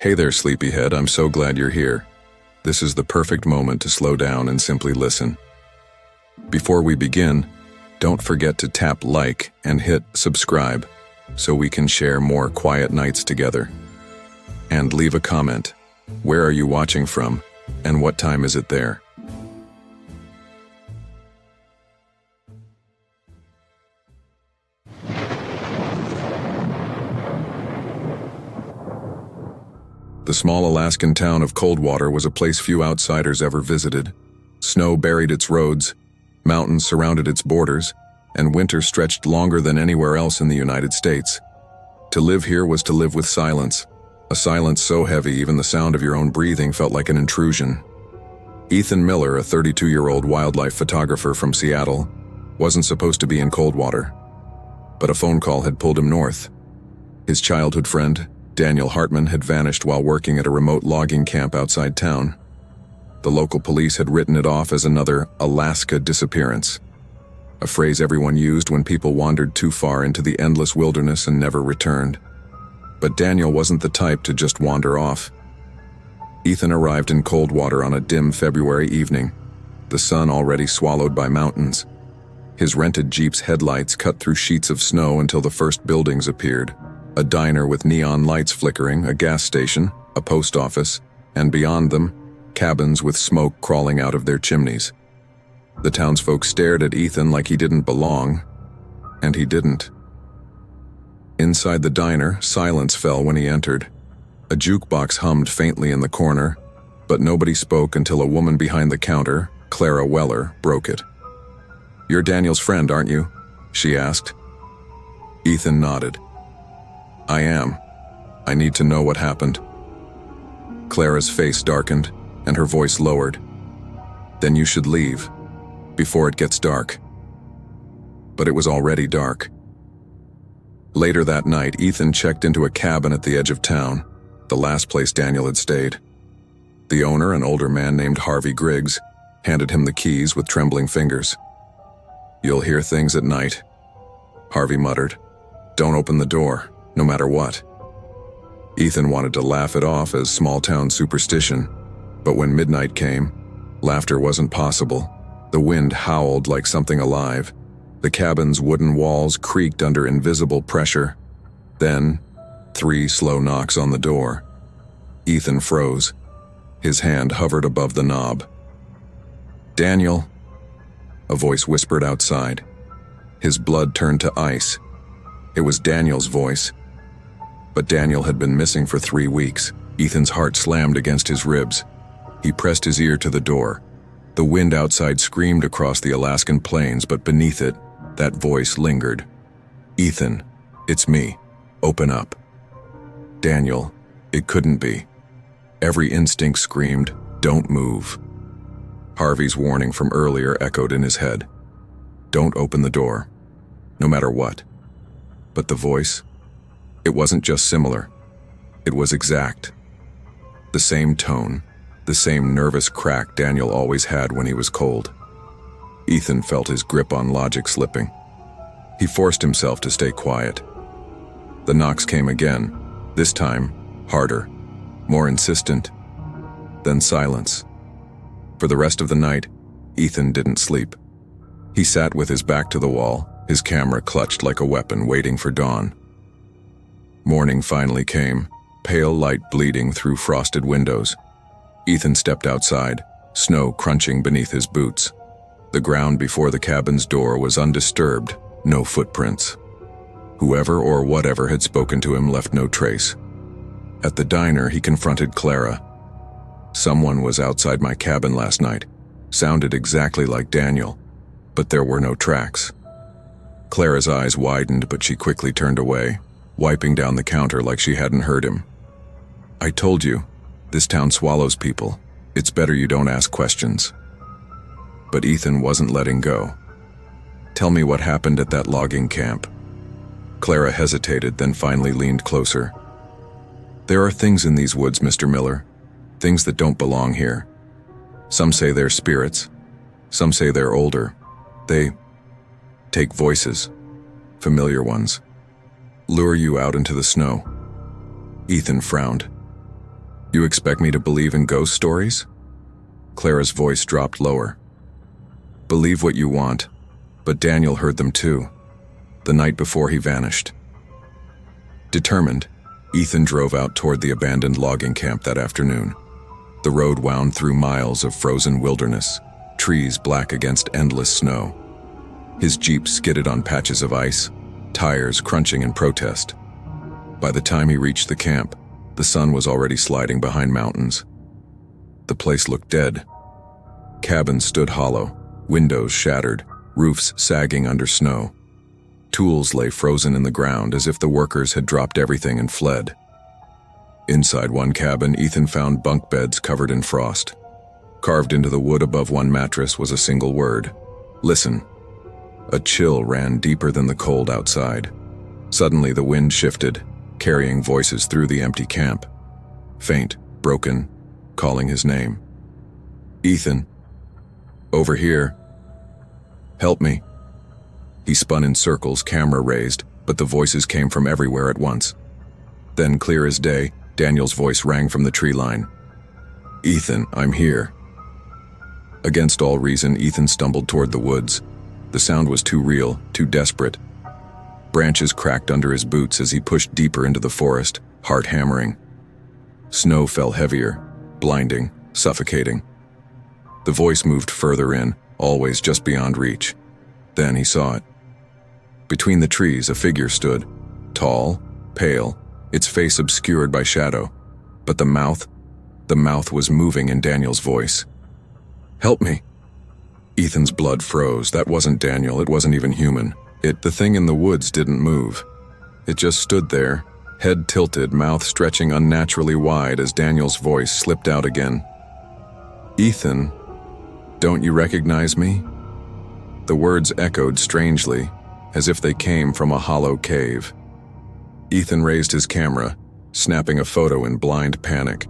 Hey there, sleepyhead, I'm so glad you're here. This is the perfect moment to slow down and simply listen. Before we begin, don't forget to tap like and hit subscribe so we can share more quiet nights together. And leave a comment. Where are you watching from, and what time is it there? The small Alaskan town of Coldwater was a place few outsiders ever visited. Snow buried its roads, mountains surrounded its borders, and winter stretched longer than anywhere else in the United States. To live here was to live with silence, a silence so heavy even the sound of your own breathing felt like an intrusion. Ethan Miller, a 32-year-old wildlife photographer from Seattle, wasn't supposed to be in Coldwater, but a phone call had pulled him north. His childhood friend, Daniel Hartman, had vanished while working at a remote logging camp outside town. The local police had written it off as another Alaska disappearance, a phrase everyone used when people wandered too far into the endless wilderness and never returned. But Daniel wasn't the type to just wander off. Ethan arrived in Coldwater on a dim February evening, the sun already swallowed by mountains. His rented Jeep's headlights cut through sheets of snow until the first buildings appeared. A diner with neon lights flickering, a gas station, a post office, and beyond them, cabins with smoke crawling out of their chimneys. The townsfolk stared at Ethan like he didn't belong, and he didn't. Inside the diner, silence fell when he entered. A jukebox hummed faintly in the corner, but nobody spoke until a woman behind the counter, Clara Weller, broke it. "You're Daniel's friend, aren't you?" she asked. Ethan nodded. "I am. I need to know what happened." Clara's face darkened, and her voice lowered. "Then you should leave, before it gets dark." But it was already dark. Later that night, Ethan checked into a cabin at the edge of town, the last place Daniel had stayed. The owner, an older man named Harvey Griggs, handed him the keys with trembling fingers. "You'll hear things at night," Harvey muttered. "Don't open the door. No matter what." Ethan wanted to laugh it off as small-town superstition, but when midnight came, laughter wasn't possible. The wind howled like something alive. The cabin's wooden walls creaked under invisible pressure. Then, 3 slow knocks on the door. Ethan froze. His hand hovered above the knob. "Daniel," a voice whispered outside. His blood turned to ice. It was Daniel's voice. But Daniel had been missing for 3 weeks. Ethan's heart slammed against his ribs. He pressed his ear to the door. The wind outside screamed across the Alaskan plains, but beneath it, that voice lingered. "Ethan, it's me. Open up." "Daniel, it couldn't be." Every instinct screamed, "Don't move." Harvey's warning from earlier echoed in his head. Don't open the door, no matter what. But the voice? It wasn't just similar. It was exact. The same tone, the same nervous crack Daniel always had when he was cold. Ethan felt his grip on logic slipping. He forced himself to stay quiet. The knocks came again, this time harder, more insistent. Then silence. For the rest of the night, Ethan didn't sleep. He sat with his back to the wall, his camera clutched like a weapon waiting for dawn. Morning finally came, pale light bleeding through frosted windows. Ethan stepped outside, snow crunching beneath his boots. The ground before the cabin's door was undisturbed, no footprints. Whoever or whatever had spoken to him left no trace. At the diner, he confronted Clara. "Someone was outside my cabin last night. Sounded exactly like Daniel, but there were no tracks." Clara's eyes widened, but she quickly turned away, wiping down the counter like she hadn't heard him. "I told you, this town swallows people. It's better you don't ask questions." But Ethan wasn't letting go. "Tell me what happened at that logging camp." Clara hesitated, then finally leaned closer. "There are things in these woods, Mr. Miller. Things that don't belong here. Some say they're spirits. Some say they're older. They take voices, familiar ones, lure you out into the snow." Ethan frowned. You expect me to believe in ghost stories? Clara's voice dropped lower. Believe what you want, but Daniel heard them too, the night before he vanished. Determined, Ethan drove out toward the abandoned logging camp that afternoon. The road wound through miles of frozen wilderness, trees black against endless snow. His Jeep skidded on patches of ice, tires crunching in protest. By the time he reached the camp, the sun was already sliding behind mountains. The place looked dead. Cabins stood hollow, windows shattered, roofs sagging under snow. Tools lay frozen in the ground as if the workers had dropped everything and fled. Inside one cabin, Ethan found bunk beds covered in frost. Carved into the wood above one mattress was a single word: listen. A chill ran deeper than the cold outside. Suddenly the wind shifted, carrying voices through the empty camp. Faint, broken, calling his name. Ethan. Over here. Help me. He spun in circles, camera raised, but the voices came from everywhere at once. Then, clear as day, Daniel's voice rang from the tree line. Ethan, I'm here. Against all reason, Ethan stumbled toward the woods. The sound was too real, too desperate. Branches cracked under his boots as he pushed deeper into the forest, heart hammering. Snow fell heavier, blinding, suffocating. The voice moved further in, always just beyond reach. Then he saw it. Between the trees, a figure stood, tall, pale, its face obscured by shadow. But the mouth was moving in Daniel's voice. Help me. Ethan's blood froze. That wasn't Daniel, it wasn't even human. The thing in the woods didn't move. It just stood there, head tilted, mouth stretching unnaturally wide as Daniel's voice slipped out again. Ethan, don't you recognize me? The words echoed strangely, as if they came from a hollow cave. Ethan raised his camera, snapping a photo in blind panic.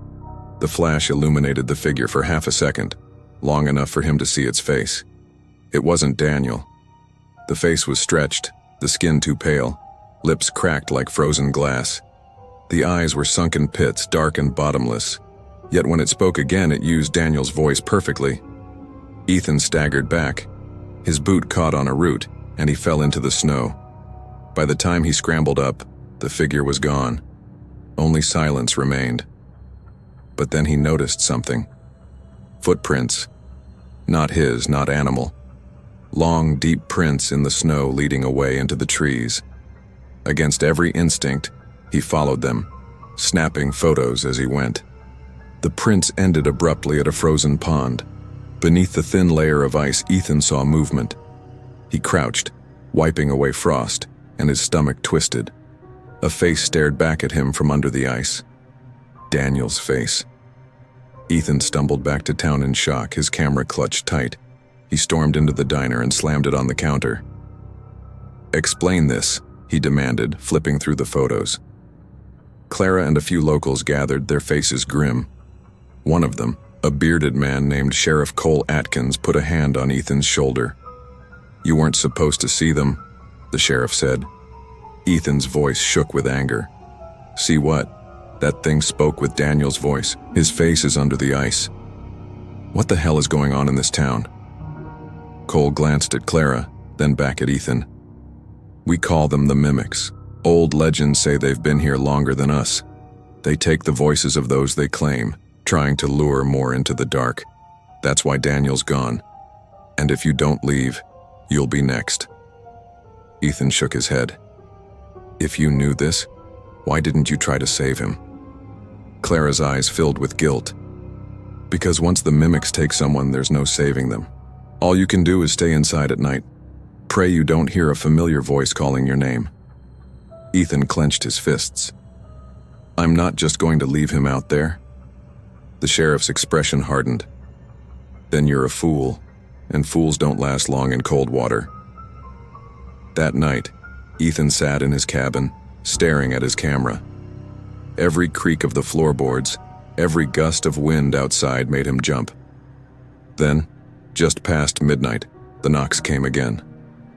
The flash illuminated the figure for half a second, long enough for him to see its face. It wasn't Daniel. The face was stretched, the skin too pale, lips cracked like frozen glass. The eyes were sunken pits, dark and bottomless. Yet when it spoke again, it used Daniel's voice perfectly. Ethan staggered back. His boot caught on a root, and he fell into the snow. By the time he scrambled up, the figure was gone. Only silence remained. But then he noticed something. Footprints. Not his, not animal. Long, deep prints in the snow leading away into the trees. Against every instinct, he followed them, snapping photos as he went. The prints ended abruptly at a frozen pond. Beneath the thin layer of ice, Ethan saw movement. He crouched, wiping away frost, and his stomach twisted. A face stared back at him from under the ice. Daniel's face. Ethan stumbled back to town in shock, his camera clutched tight. He stormed into the diner and slammed it on the counter. Explain this, he demanded, flipping through the photos. Clara and a few locals gathered, their faces grim. One of them, a bearded man named Sheriff Cole Atkins, put a hand on Ethan's shoulder. You weren't supposed to see them, the sheriff said. Ethan's voice shook with anger. See what? That thing spoke with Daniel's voice. His face is under the ice. What the hell is going on in this town? Cole glanced at Clara, then back at Ethan. We call them the mimics. Old legends say they've been here longer than us. They take the voices of those they claim, trying to lure more into the dark. That's why Daniel's gone. And if you don't leave, you'll be next. Ethan shook his head. If you knew this, why didn't you try to save him? Clara's eyes filled with guilt. Because once the mimics take someone, there's no saving them. All you can do is stay inside at night. Pray you don't hear a familiar voice calling your name. Ethan clenched his fists. I'm not just going to leave him out there. The sheriff's expression hardened. Then you're a fool, and fools don't last long in cold water. That night, Ethan sat in his cabin, staring at his camera. Every creak of the floorboards, every gust of wind outside made him jump. Then, just past midnight, the knocks came again.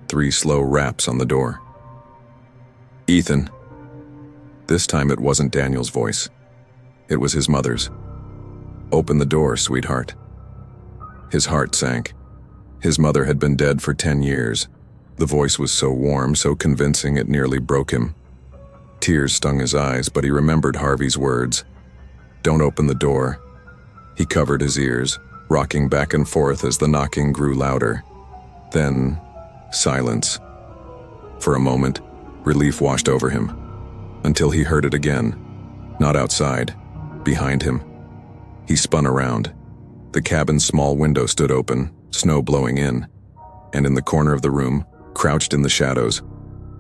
3 slow raps on the door. Ethan. This time it wasn't Daniel's voice. It was his mother's. "Open the door, sweetheart." His heart sank. His mother had been dead for 10 years. The voice was so warm, so convincing, it nearly broke him. Tears stung his eyes, but he remembered Harvey's words. "Don't open the door." He covered his ears, rocking back and forth as the knocking grew louder. Then, silence. For a moment, relief washed over him, until he heard it again. Not outside, behind him. He spun around. The cabin's small window stood open, snow blowing in, and in the corner of the room, crouched in the shadows,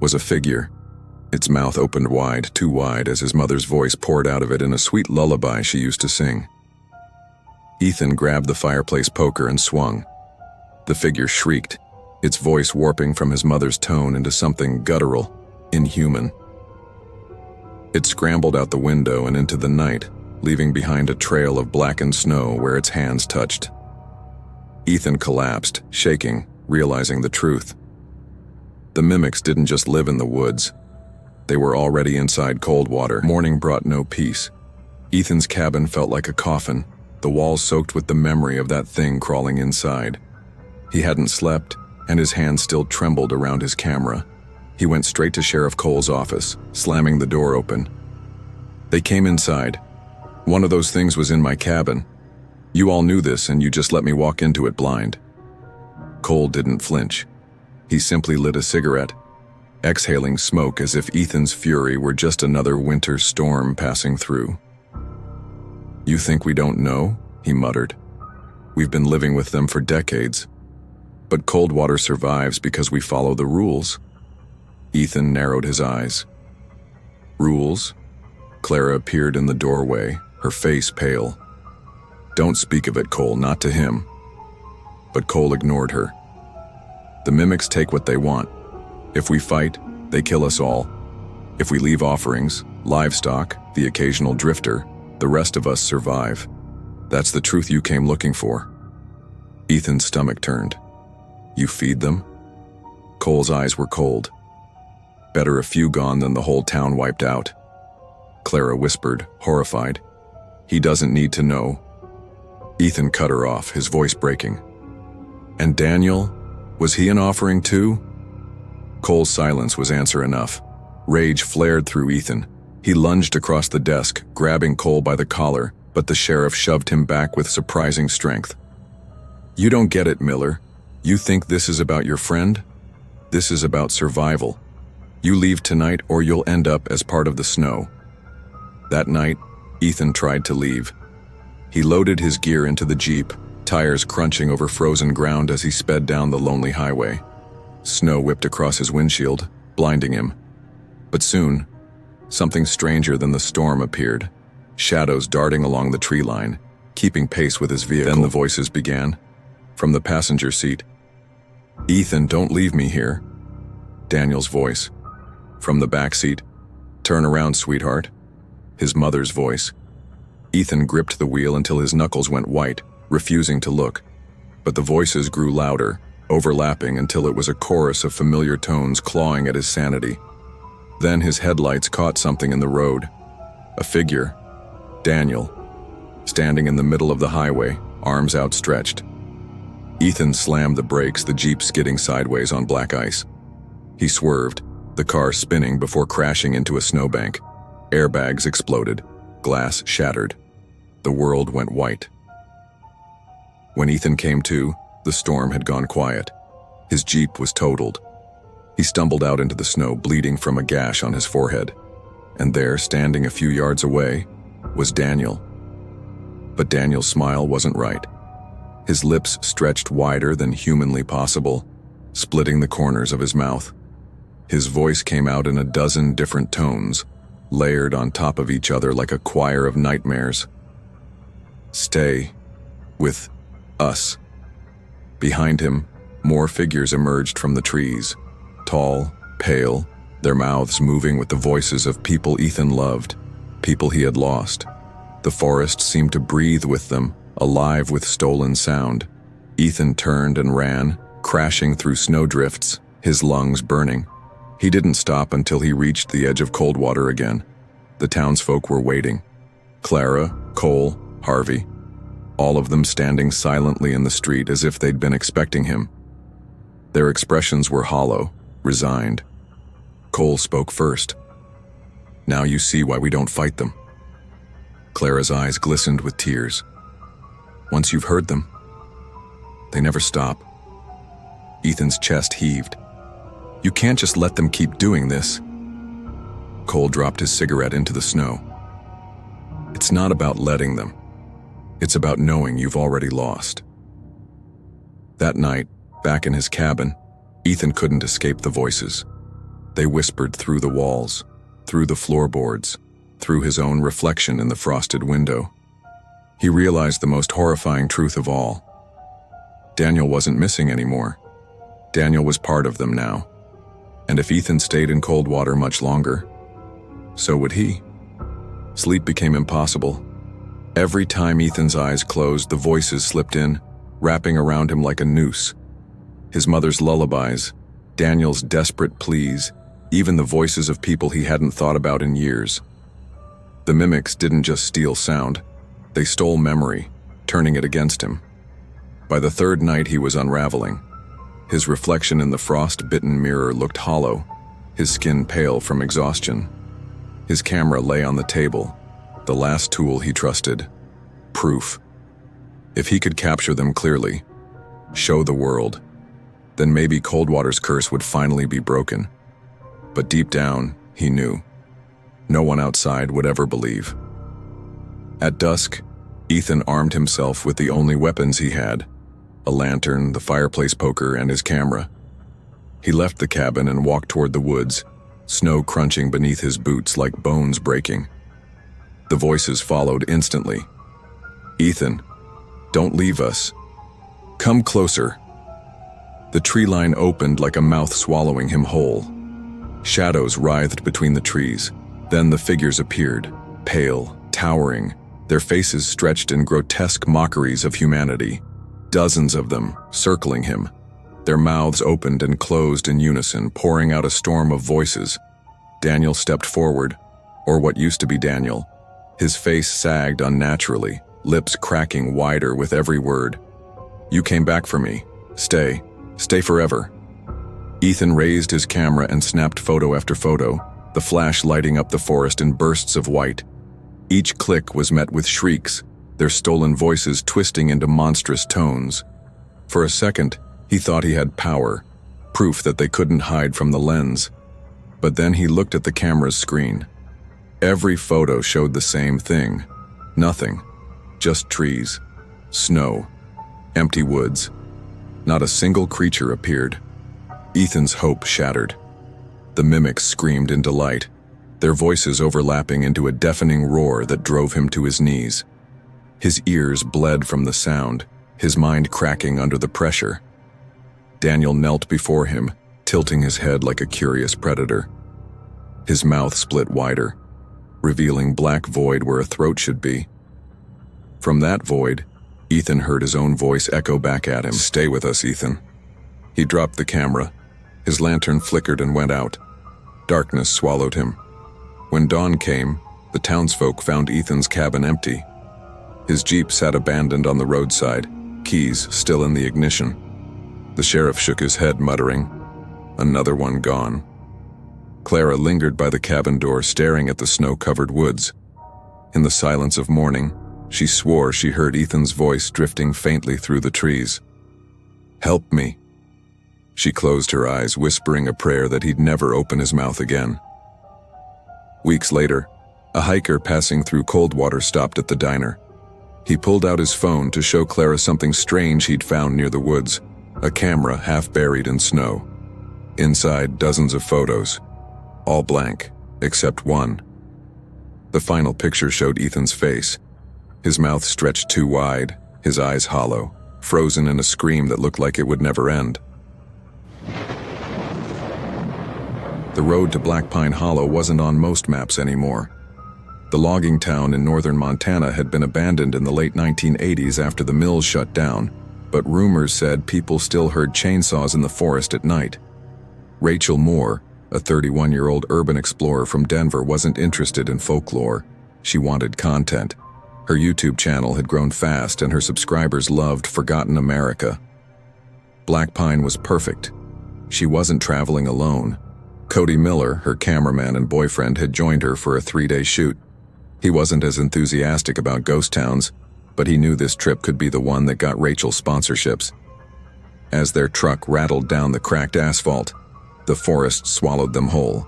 was a figure. Its mouth opened wide, too wide, as his mother's voice poured out of it in a sweet lullaby she used to sing. Ethan grabbed the fireplace poker and swung. The figure shrieked, its voice warping from his mother's tone into something guttural, inhuman. It scrambled out the window and into the night, leaving behind a trail of blackened snow where its hands touched. Ethan collapsed, shaking, realizing the truth. The mimics didn't just live in the woods. They were already inside Coldwater. Morning brought no peace. Ethan's cabin felt like a coffin, the walls soaked with the memory of that thing crawling inside. He hadn't slept, and his hands still trembled around his camera. He went straight to Sheriff Cole's office, slamming the door open. "They came inside. One of those things was in my cabin. You all knew this, and you just let me walk into it blind." Cole didn't flinch. He simply lit a cigarette, exhaling smoke as if Ethan's fury were just another winter storm passing through. "You think we don't know?" he muttered. "We've been living with them for decades. But Coldwater survives because we follow the rules." Ethan narrowed his eyes. "Rules?" Clara appeared in the doorway, her face pale. "Don't speak of it, Cole, not to him." But Cole ignored her. "The mimics take what they want. If we fight, they kill us all. If we leave offerings, livestock, the occasional drifter, the rest of us survive. That's the truth you came looking for." Ethan's stomach turned. "You feed them?" Cole's eyes were cold. "Better a few gone than the whole town wiped out." Clara whispered, horrified. "He doesn't need to know." Ethan cut her off, his voice breaking. "And Daniel? Was he an offering too?" Cole's silence was answer enough. Rage flared through Ethan. He lunged across the desk, grabbing Cole by the collar, but the sheriff shoved him back with surprising strength. "You don't get it, Miller. You think this is about your friend? This is about survival. You leave tonight or you'll end up as part of the snow." That night, Ethan tried to leave. He loaded his gear into the Jeep, tires crunching over frozen ground as he sped down the lonely highway. Snow whipped across his windshield, blinding him. But soon, something stranger than the storm appeared, shadows darting along the tree line, keeping pace with his vehicle. Then the voices began, from the passenger seat. "Ethan, don't leave me here." Daniel's voice. From the back seat, "Turn around, sweetheart." His mother's voice. Ethan gripped the wheel until his knuckles went white, refusing to look. But the voices grew louder, overlapping until it was a chorus of familiar tones clawing at his sanity. Then his headlights caught something in the road. A figure. Daniel. Standing in the middle of the highway, arms outstretched. Ethan slammed the brakes, the Jeep skidding sideways on black ice. He swerved, the car spinning before crashing into a snowbank. Airbags exploded. Glass shattered. The world went white. When Ethan came to, the storm had gone quiet. His Jeep was totaled. He stumbled out into the snow, bleeding from a gash on his forehead. And there, standing a few yards away, was Daniel. But Daniel's smile wasn't right. His lips stretched wider than humanly possible, splitting the corners of his mouth. His voice came out in a dozen different tones, layered on top of each other like a choir of nightmares. "Stay with us." Behind him, more figures emerged from the trees, tall, pale, their mouths moving with the voices of people Ethan loved, people he had lost. The forest seemed to breathe with them, alive with stolen sound. Ethan turned and ran, crashing through snowdrifts, his lungs burning. He didn't stop until he reached the edge of Coldwater again. The townsfolk were waiting. Clara, Cole, Harvey, all of them standing silently in the street as if they'd been expecting him. Their expressions were hollow, resigned. Cole spoke first. "Now you see why we don't fight them." Clara's eyes glistened with tears. "Once you've heard them, they never stop." Ethan's chest heaved. "You can't just let them keep doing this." Cole dropped his cigarette into the snow. "It's not about letting them. It's about knowing you've already lost." That night, back in his cabin, Ethan couldn't escape the voices. They whispered through the walls, through the floorboards, through his own reflection in the frosted window. He realized the most horrifying truth of all. Daniel wasn't missing anymore. Daniel was part of them now. And if Ethan stayed in Coldwater much longer, so would he. Sleep became impossible. Every time Ethan's eyes closed, the voices slipped in, wrapping around him like a noose. His mother's lullabies, Daniel's desperate pleas, even the voices of people he hadn't thought about in years. The mimics didn't just steal sound, they stole memory, turning it against him. By the third night he was unraveling. His reflection in the frost-bitten mirror looked hollow, his skin pale from exhaustion. His camera lay on the table, the last tool he trusted. Proof. If he could capture them clearly, show the world, then maybe Coldwater's curse would finally be broken. But deep down, he knew. No one outside would ever believe. At dusk, Ethan armed himself with the only weapons he had, a lantern, the fireplace poker, and his camera. He left the cabin and walked toward the woods, snow crunching beneath his boots like bones breaking. The voices followed instantly. "Ethan, don't leave us. Come closer." The tree line opened like a mouth swallowing him whole. Shadows writhed between the trees. Then the figures appeared, pale, towering, their faces stretched in grotesque mockeries of humanity. Dozens of them, circling him. Their mouths opened and closed in unison, pouring out a storm of voices. Daniel stepped forward, or what used to be Daniel. His face sagged unnaturally, lips cracking wider with every word. "You came back for me. Stay. Stay forever." Ethan raised his camera and snapped photo after photo, the flash lighting up the forest in bursts of white. Each click was met with shrieks, their stolen voices twisting into monstrous tones. For a second, he thought he had power, proof that they couldn't hide from the lens. But then he looked at the camera's screen. Every photo showed the same thing. Nothing. Just trees, snow, empty woods. Not a single creature appeared. Ethan's hope shattered. The mimics screamed in delight, their voices overlapping into a deafening roar that drove him to his knees. His ears bled from the sound, his mind cracking under the pressure. Daniel knelt before him, tilting his head like a curious predator. His mouth split wider, revealing black void where a throat should be. From that void, Ethan heard his own voice echo back at him. "Stay with us, Ethan." He dropped the camera. His lantern flickered and went out. Darkness swallowed him. When dawn came, the townsfolk found Ethan's cabin empty. His Jeep sat abandoned on the roadside, keys still in the ignition. The sheriff shook his head, muttering, "Another one gone." Clara lingered by the cabin door, staring at the snow-covered woods. In the silence of morning, she swore she heard Ethan's voice drifting faintly through the trees. "Help me." She closed her eyes, whispering a prayer that he'd never open his mouth again. Weeks later, a hiker passing through Coldwater stopped at the diner. He pulled out his phone to show Clara something strange he'd found near the woods, a camera half buried in snow. Inside, dozens of photos, all blank, except one. The final picture showed Ethan's face, his mouth stretched too wide, his eyes hollow, frozen in a scream that looked like it would never end. The road to Black Pine Hollow wasn't on most maps anymore. The logging town in northern Montana had been abandoned in the late 1980s after the mills shut down, but rumors said people still heard chainsaws in the forest at night. Rachel Moore, a 31-year-old urban explorer from Denver, wasn't interested in folklore. She wanted content. Her YouTube channel had grown fast and her subscribers loved Forgotten America. Black Pine was perfect. She wasn't traveling alone. Cody Miller, her cameraman and boyfriend, had joined her for a 3-day shoot. He wasn't as enthusiastic about ghost towns, but he knew this trip could be the one that got Rachel sponsorships. As their truck rattled down the cracked asphalt, the forest swallowed them whole.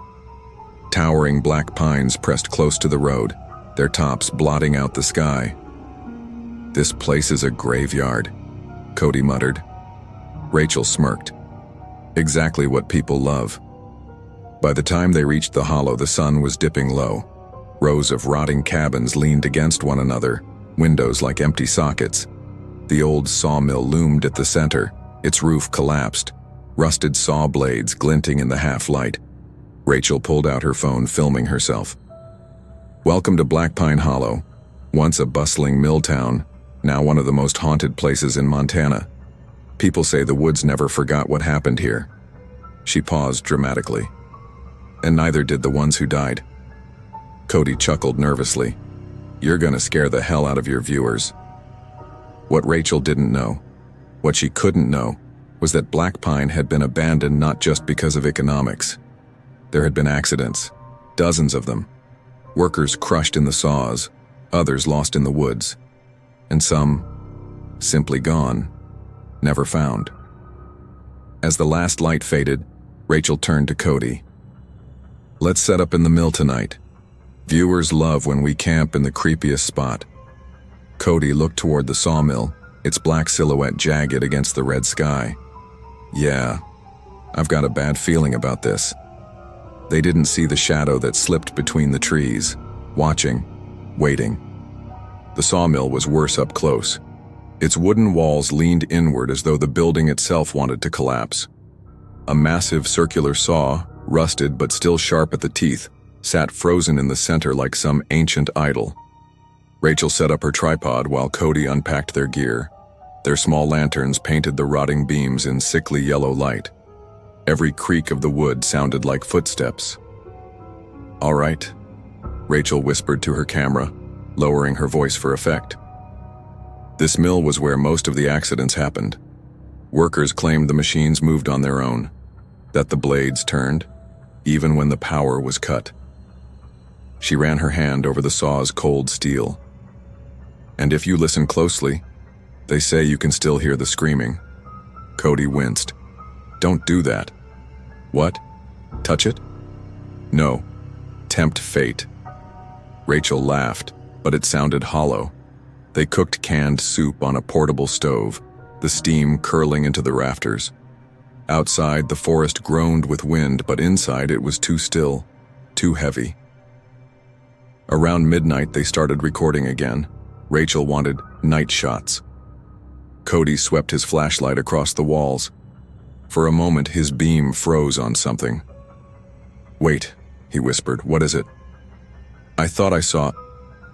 Towering black pines pressed close to the road, their tops blotting out the sky. "This place is a graveyard," Cody muttered. Rachel smirked. Exactly what people love. By the time they reached the hollow, the sun was dipping low. Rows of rotting cabins leaned against one another, windows like empty sockets. The old sawmill loomed at the center, its roof collapsed, rusted saw blades glinting in the half-light. Rachel pulled out her phone, filming herself. Welcome to Black Pine Hollow, once a bustling mill town, now one of the most haunted places in Montana. People say the woods never forgot what happened here. She paused dramatically. And neither did the ones who died. Cody chuckled nervously. You're gonna scare the hell out of your viewers. What Rachel didn't know, what she couldn't know, was that Black Pine had been abandoned not just because of economics. There had been accidents, dozens of them. Workers crushed in the saws, others lost in the woods, and some simply gone, never found. As the last light faded, Rachel turned to Cody. Let's set up in the mill tonight. Viewers love when we camp in the creepiest spot. Cody looked toward the sawmill, its black silhouette jagged against the red sky. Yeah, I've got a bad feeling about this. They didn't see the shadow that slipped between the trees, watching, waiting. The sawmill was worse up close. Its wooden walls leaned inward as though the building itself wanted to collapse. A massive circular saw, rusted but still sharp at the teeth, sat frozen in the center like some ancient idol. Rachel set up her tripod while Cody unpacked their gear. Their small lanterns painted the rotting beams in sickly yellow light. Every creak of the wood sounded like footsteps. All right, Rachel whispered to her camera, lowering her voice for effect. This mill was where most of the accidents happened. Workers claimed the machines moved on their own, that the blades turned, even when the power was cut. She ran her hand over the saw's cold steel. And if you listen closely, they say you can still hear the screaming. Cody winced. Don't do that. What? Touch it? No. Tempt fate. Rachel laughed, but it sounded hollow. They cooked canned soup on a portable stove, the steam curling into the rafters. Outside, the forest groaned with wind, but inside it was too still, too heavy. Around midnight, they started recording again. Rachel wanted night shots. Cody swept his flashlight across the walls. For a moment, his beam froze on something. Wait, he whispered, what is it? I thought I saw...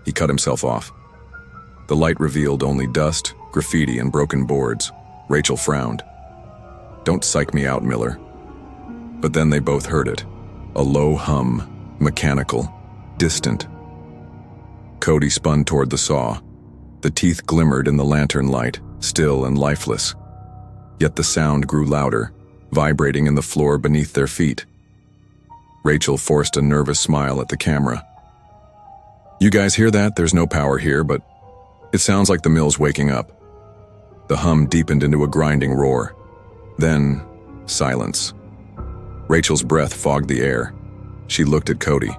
He cut himself off. The light revealed only dust, graffiti, and broken boards. Rachel frowned. Don't psych me out, Miller. But then they both heard it. A low hum, mechanical, distant. Cody spun toward the saw. The teeth glimmered in the lantern light, still and lifeless. Yet the sound grew louder, vibrating in the floor beneath their feet. Rachel forced a nervous smile at the camera. You guys hear that? There's no power here, but it sounds like the mill's waking up. The hum deepened into a grinding roar. Then, silence. Rachel's breath fogged the air. She looked at Cody.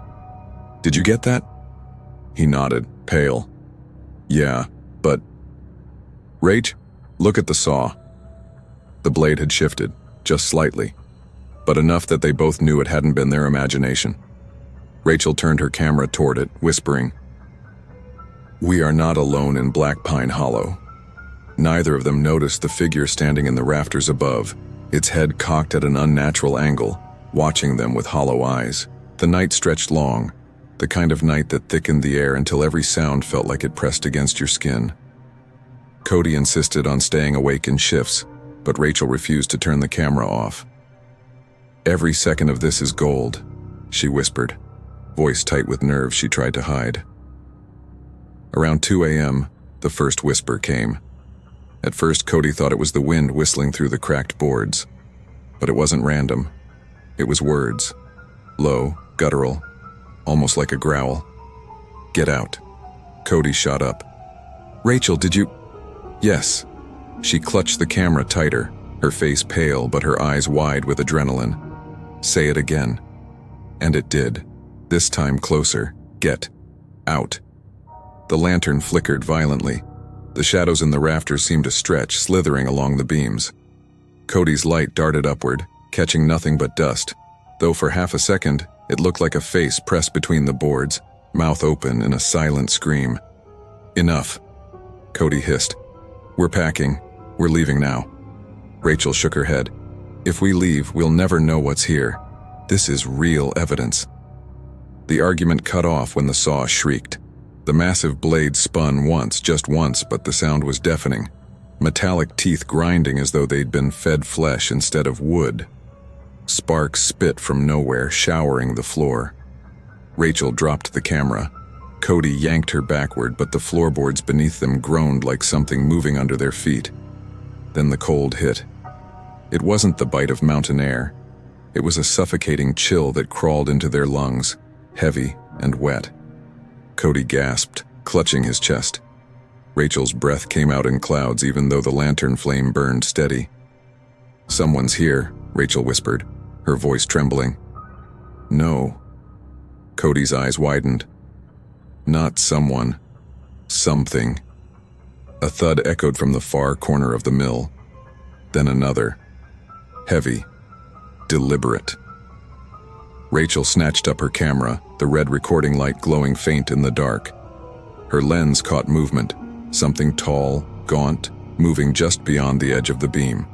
Did you get that? He nodded, pale. Yeah, but... Rach, look at the saw. The blade had shifted, just slightly, but enough that they both knew it hadn't been their imagination. Rachel turned her camera toward it, whispering, We are not alone in Black Pine Hollow. Neither of them noticed the figure standing in the rafters above, its head cocked at an unnatural angle, watching them with hollow eyes. The night stretched long, the kind of night that thickened the air until every sound felt like it pressed against your skin. Cody insisted on staying awake in shifts, but Rachel refused to turn the camera off. Every second of this is gold, she whispered, voice tight with nerves she tried to hide. Around 2 a.m., the first whisper came. At first, Cody thought it was the wind whistling through the cracked boards. But it wasn't random. It was words. Low, guttural, almost like a growl. "Get out." Cody shot up. "Rachel, did you—" "Yes." She clutched the camera tighter, her face pale but her eyes wide with adrenaline. "Say it again." And it did. This time closer. "Get out." The lantern flickered violently. The shadows in the rafters seemed to stretch, slithering along the beams. Cody's light darted upward, catching nothing but dust, though for half a second it looked like a face pressed between the boards, mouth open in a silent scream. "Enough," Cody hissed. "We're packing. We're leaving now." Rachel shook her head. "If we leave, we'll never know what's here. This is real evidence." The argument cut off when the saw shrieked. The massive blade spun once, just once, but the sound was deafening. Metallic teeth grinding as though they'd been fed flesh instead of wood. Sparks spit from nowhere, showering the floor. Rachel dropped the camera. Cody yanked her backward, but the floorboards beneath them groaned like something moving under their feet. Then the cold hit. It wasn't the bite of mountain air. It was a suffocating chill that crawled into their lungs, heavy and wet. Cody gasped, clutching his chest. Rachel's breath came out in clouds even though the lantern flame burned steady. "Someone's here," Rachel whispered, her voice trembling. "No." Cody's eyes widened. "Not someone. Something." A thud echoed from the far corner of the mill. Then another. Heavy. Deliberate. Rachel snatched up her camera, the red recording light glowing faint in the dark. Her lens caught movement, something tall, gaunt, moving just beyond the edge of the beam.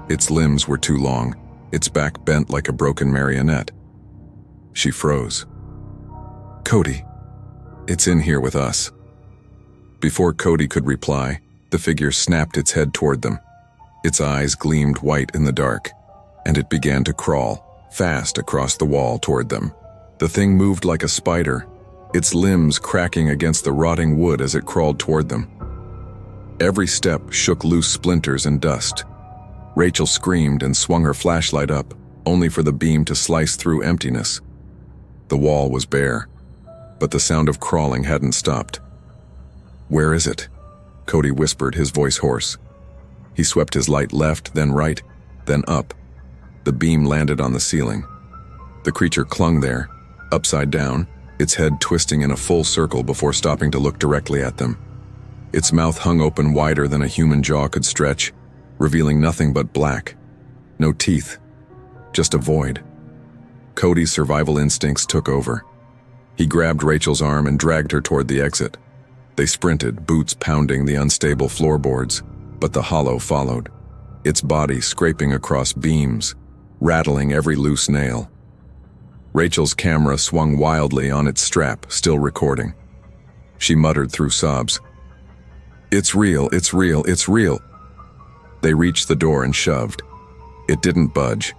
Its limbs were too long, its back bent like a broken marionette. She froze. "Cody, it's in here with us." Before Cody could reply, the figure snapped its head toward them. Its eyes gleamed white in the dark, and it began to crawl, fast across the wall toward them. The thing moved like a spider, its limbs cracking against the rotting wood as it crawled toward them. Every step shook loose splinters and dust. Rachel screamed and swung her flashlight up, only for the beam to slice through emptiness. The wall was bare, but the sound of crawling hadn't stopped. "Where is it?" Cody whispered, his voice hoarse. He swept his light left, then right, then up. The beam landed on the ceiling. The creature clung there, upside down, its head twisting in a full circle before stopping to look directly at them. Its mouth hung open wider than a human jaw could stretch, revealing nothing but black. No teeth, just a void. Cody's survival instincts took over. He grabbed Rachel's arm and dragged her toward the exit. They sprinted, boots pounding the unstable floorboards, but the hollow followed, its body scraping across beams, rattling every loose nail. Rachel's camera swung wildly on its strap, still recording. She muttered through sobs, "It's real, it's real, it's real." They reached the door and shoved. It didn't budge.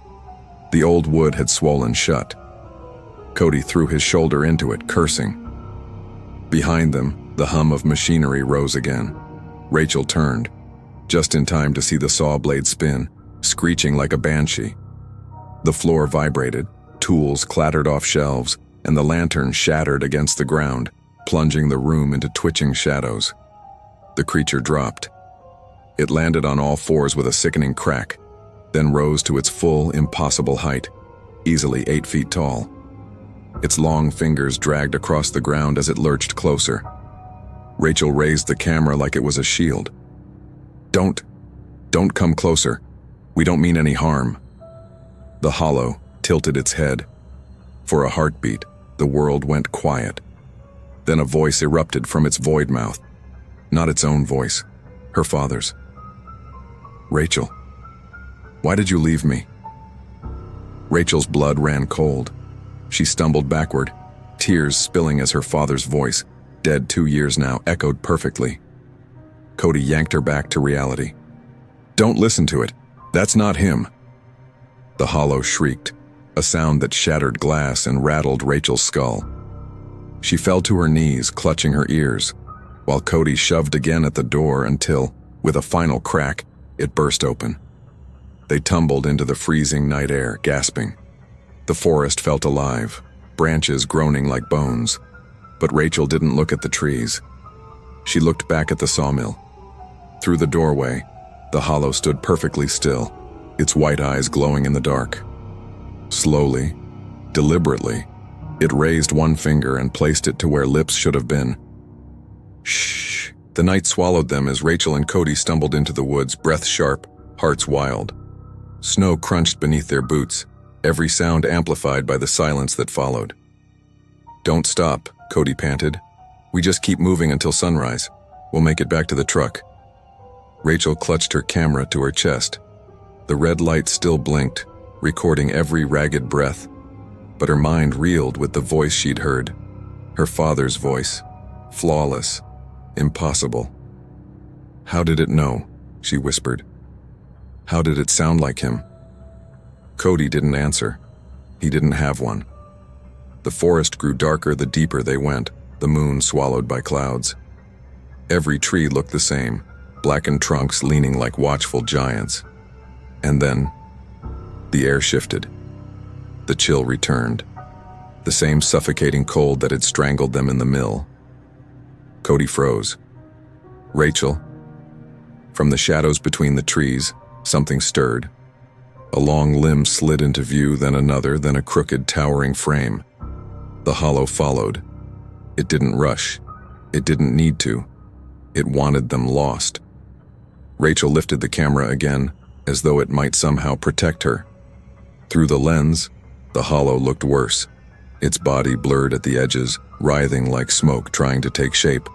The old wood had swollen shut. Cody threw his shoulder into it, cursing. Behind them, the hum of machinery rose again. Rachel turned, just in time to see the saw blade spin, screeching like a banshee. The floor vibrated, tools clattered off shelves, and the lantern shattered against the ground, plunging the room into twitching shadows. The creature dropped. It landed on all fours with a sickening crack, then rose to its full, impossible height, easily 8 feet tall. Its long fingers dragged across the ground as it lurched closer. Rachel raised the camera like it was a shield. Don't come closer. We don't mean any harm." The hollow tilted its head. For a heartbeat, the world went quiet. Then a voice erupted from its void mouth. Not its own voice, her father's. "Rachel, why did you leave me?" Rachel's blood ran cold. She stumbled backward, tears spilling as her father's voice, dead 2 years now, echoed perfectly. Cody yanked her back to reality. "Don't listen to it. That's not him." The hollow shrieked, a sound that shattered glass and rattled Rachel's skull. She fell to her knees, clutching her ears, while Cody shoved again at the door until, with a final crack, it burst open. They tumbled into the freezing night air, gasping. The forest felt alive, branches groaning like bones. But Rachel didn't look at the trees. She looked back at the sawmill. Through the doorway, the hollow stood perfectly still, its white eyes glowing in the dark. Slowly, deliberately, it raised one finger and placed it to where lips should have been. Shh. The night swallowed them as Rachel and Cody stumbled into the woods, breath sharp, hearts wild. Snow crunched beneath their boots, every sound amplified by the silence that followed. "Don't stop," Cody panted. "We just keep moving until sunrise. We'll make it back to the truck." Rachel clutched her camera to her chest. The red light still blinked, recording every ragged breath. But her mind reeled with the voice she'd heard. Her father's voice. Flawless. Impossible. "How did it know?" she whispered. "How did it sound like him?" Cody didn't answer. He didn't have one. The forest grew darker the deeper they went, the moon swallowed by clouds. Every tree looked the same, blackened trunks leaning like watchful giants. And then, the air shifted. The chill returned. The same suffocating cold that had strangled them in the mill. Cody froze. "Rachel." From the shadows between the trees, something stirred. A long limb slid into view, then another, then a crooked, towering frame. The hollow followed. It didn't rush. It didn't need to. It wanted them lost. Rachel lifted the camera again, as though it might somehow protect her. Through the lens, the hollow looked worse. Its body blurred at the edges, writhing like smoke trying to take shape.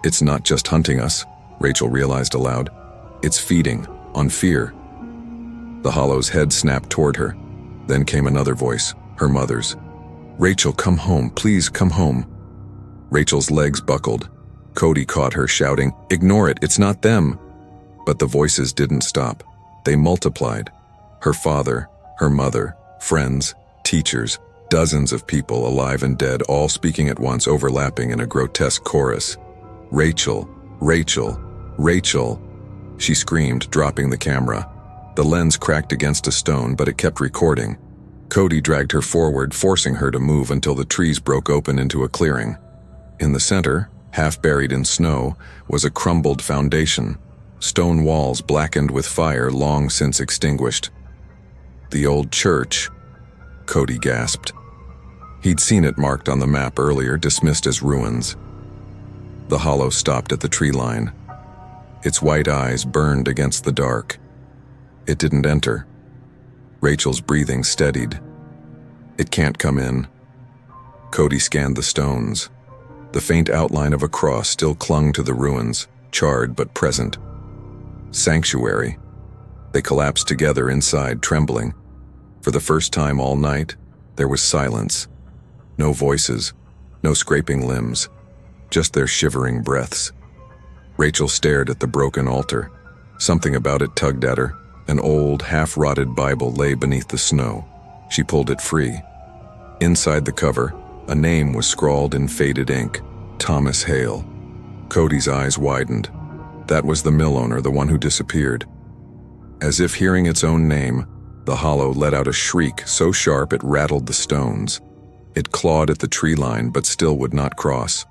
"It's not just hunting us," Rachel realized aloud. "It's feeding on fear." The hollow's head snapped toward her. Then came another voice, her mother's. "Rachel, come home, please come home." Rachel's legs buckled. Cody caught her, shouting, "Ignore it, it's not them." But the voices didn't stop. They multiplied. Her father, her mother, friends, teachers, dozens of people, alive and dead, all speaking at once, overlapping in a grotesque chorus. "Rachel, Rachel, Rachel," she screamed, dropping the camera. The lens cracked against a stone, but it kept recording. Cody dragged her forward, forcing her to move until the trees broke open into a clearing. In the center, half buried in snow, was a crumbled foundation, stone walls blackened with fire long since extinguished. "The old church," Cody gasped. He'd seen it marked on the map earlier, dismissed as ruins. The hollow stopped at the tree line. Its white eyes burned against the dark. It didn't enter. Rachel's breathing steadied. "It can't come in." Cody scanned the stones. The faint outline of a cross still clung to the ruins, charred but present. Sanctuary. They collapsed together inside, trembling. For the first time all night, there was silence. No voices, no scraping limbs, just their shivering breaths. Rachel stared at the broken altar. Something about it tugged at her. An old, half-rotted Bible lay beneath the snow. She pulled it free. Inside the cover, a name was scrawled in faded ink, Thomas Hale. Cody's eyes widened. That was the mill owner, the one who disappeared. As if hearing its own name, the hollow let out a shriek so sharp it rattled the stones. It clawed at the tree line but still would not cross.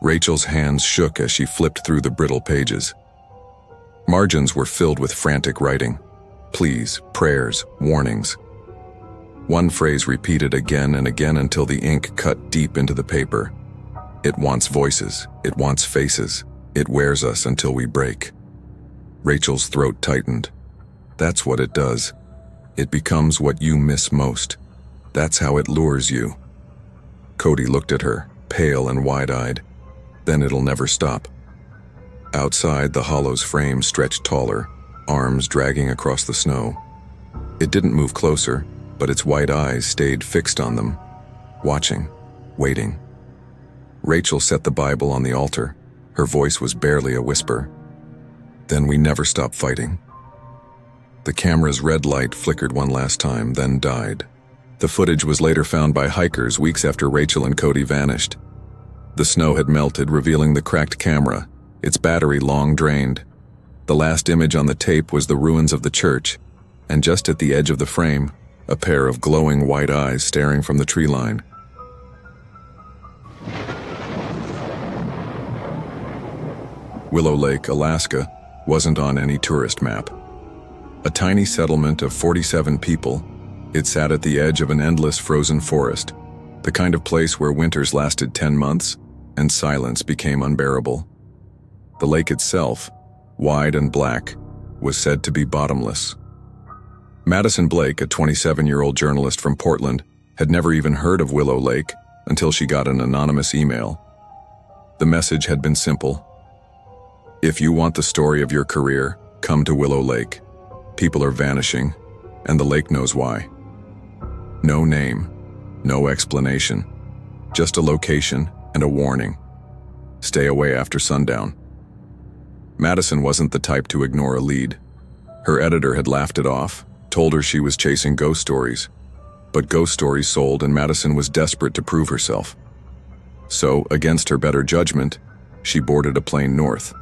Rachel's hands shook as she flipped through the brittle pages. Margins were filled with frantic writing. Pleas, prayers, warnings. One phrase repeated again and again until the ink cut deep into the paper. "It wants voices. It wants faces. It wears us until we break." Rachel's throat tightened. That's what it does. It becomes what you miss most. That's how it lures you. Cody looked at her, pale and wide-eyed. Then it'll never stop. Outside, the hollow's frame stretched taller, arms dragging across the snow. It didn't move closer, but its white eyes stayed fixed on them, watching, waiting. Rachel set the Bible on the altar. Her voice was barely a whisper. "Then we never stop fighting." The camera's red light flickered one last time, then died. The footage was later found by hikers weeks after Rachel and Cody vanished. The snow had melted, revealing the cracked camera, its battery long drained. The last image on the tape was the ruins of the church, and just at the edge of the frame, a pair of glowing white eyes staring from the tree line. Willow Lake, Alaska, wasn't on any tourist map. A tiny settlement of 47 people, it sat at the edge of an endless frozen forest, the kind of place where winters lasted 10 months and silence became unbearable. The lake itself, wide and black, was said to be bottomless. Madison Blake, a 27-year-old journalist from Portland, had never even heard of Willow Lake until she got an anonymous email. The message had been simple. If you want the story of your career, come to Willow Lake. People are vanishing, and the lake knows why. No name, no explanation, just a location and a warning. Stay away after sundown. Madison wasn't the type to ignore a lead. Her editor had laughed it off, told her she was chasing ghost stories. But ghost stories sold, and Madison was desperate to prove herself. So, against her better judgment, she boarded a plane north.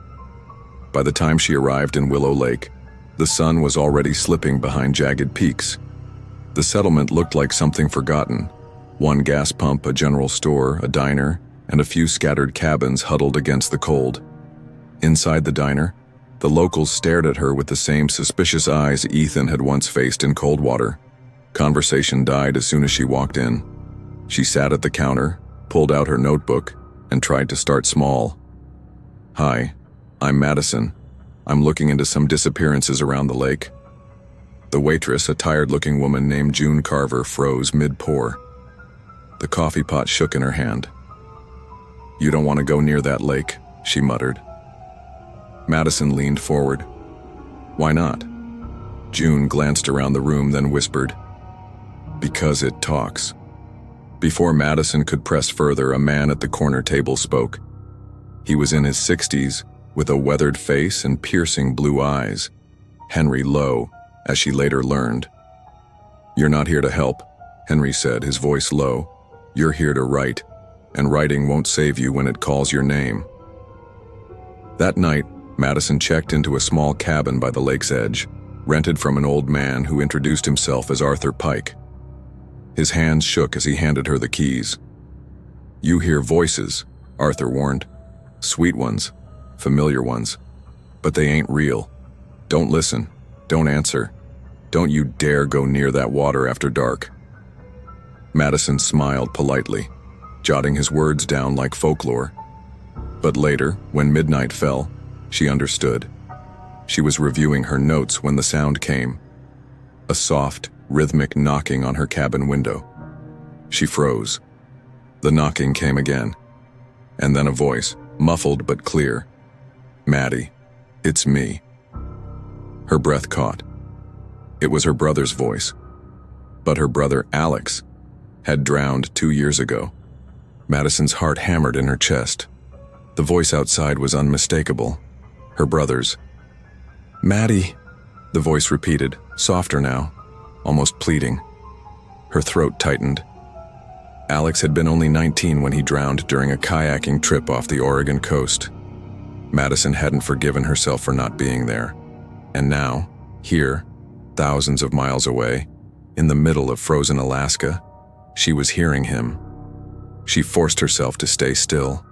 By the time she arrived in Willow Lake, the sun was already slipping behind jagged peaks. The settlement looked like something forgotten. One gas pump, a general store, a diner, and a few scattered cabins huddled against the cold. Inside the diner, the locals stared at her with the same suspicious eyes Ethan had once faced in Coldwater. Conversation died as soon as she walked in. She sat at the counter, pulled out her notebook, and tried to start small. "Hi, I'm Madison. I'm looking into some disappearances around the lake." The waitress, a tired-looking woman named June Carver, froze mid-pour. The coffee pot shook in her hand. "You don't want to go near that lake," she muttered. Madison leaned forward. "Why not?" June glanced around the room, then whispered, "Because it talks." Before Madison could press further, a man at the corner table spoke. He was in his 60s, with a weathered face and piercing blue eyes. Henry Lowe, as she later learned. "You're not here to help," Henry said, his voice low. "You're here to write, and writing won't save you when it calls your name." That night, Madison checked into a small cabin by the lake's edge, rented from an old man who introduced himself as Arthur Pike. His hands shook as he handed her the keys. "You hear voices," Arthur warned. "Sweet ones, familiar ones, but they ain't real. Don't listen, don't answer. Don't you dare go near that water after dark." Madison smiled politely, jotting his words down like folklore. But later, when midnight fell, she understood. She was reviewing her notes when the sound came. A soft, rhythmic knocking on her cabin window. She froze. The knocking came again, and then a voice, muffled but clear. "Maddie, it's me." Her breath caught. It was her brother's voice. But her brother, Alex, had drowned 2 years ago. Madison's heart hammered in her chest. The voice outside was unmistakable. Her brother's. "Maddie," the voice repeated, softer now, almost pleading. Her throat tightened. Alex had been only 19 when he drowned during a kayaking trip off the Oregon coast. Madison hadn't forgiven herself for not being there. And now, here, thousands of miles away, in the middle of frozen Alaska, she was hearing him. She forced herself to stay still.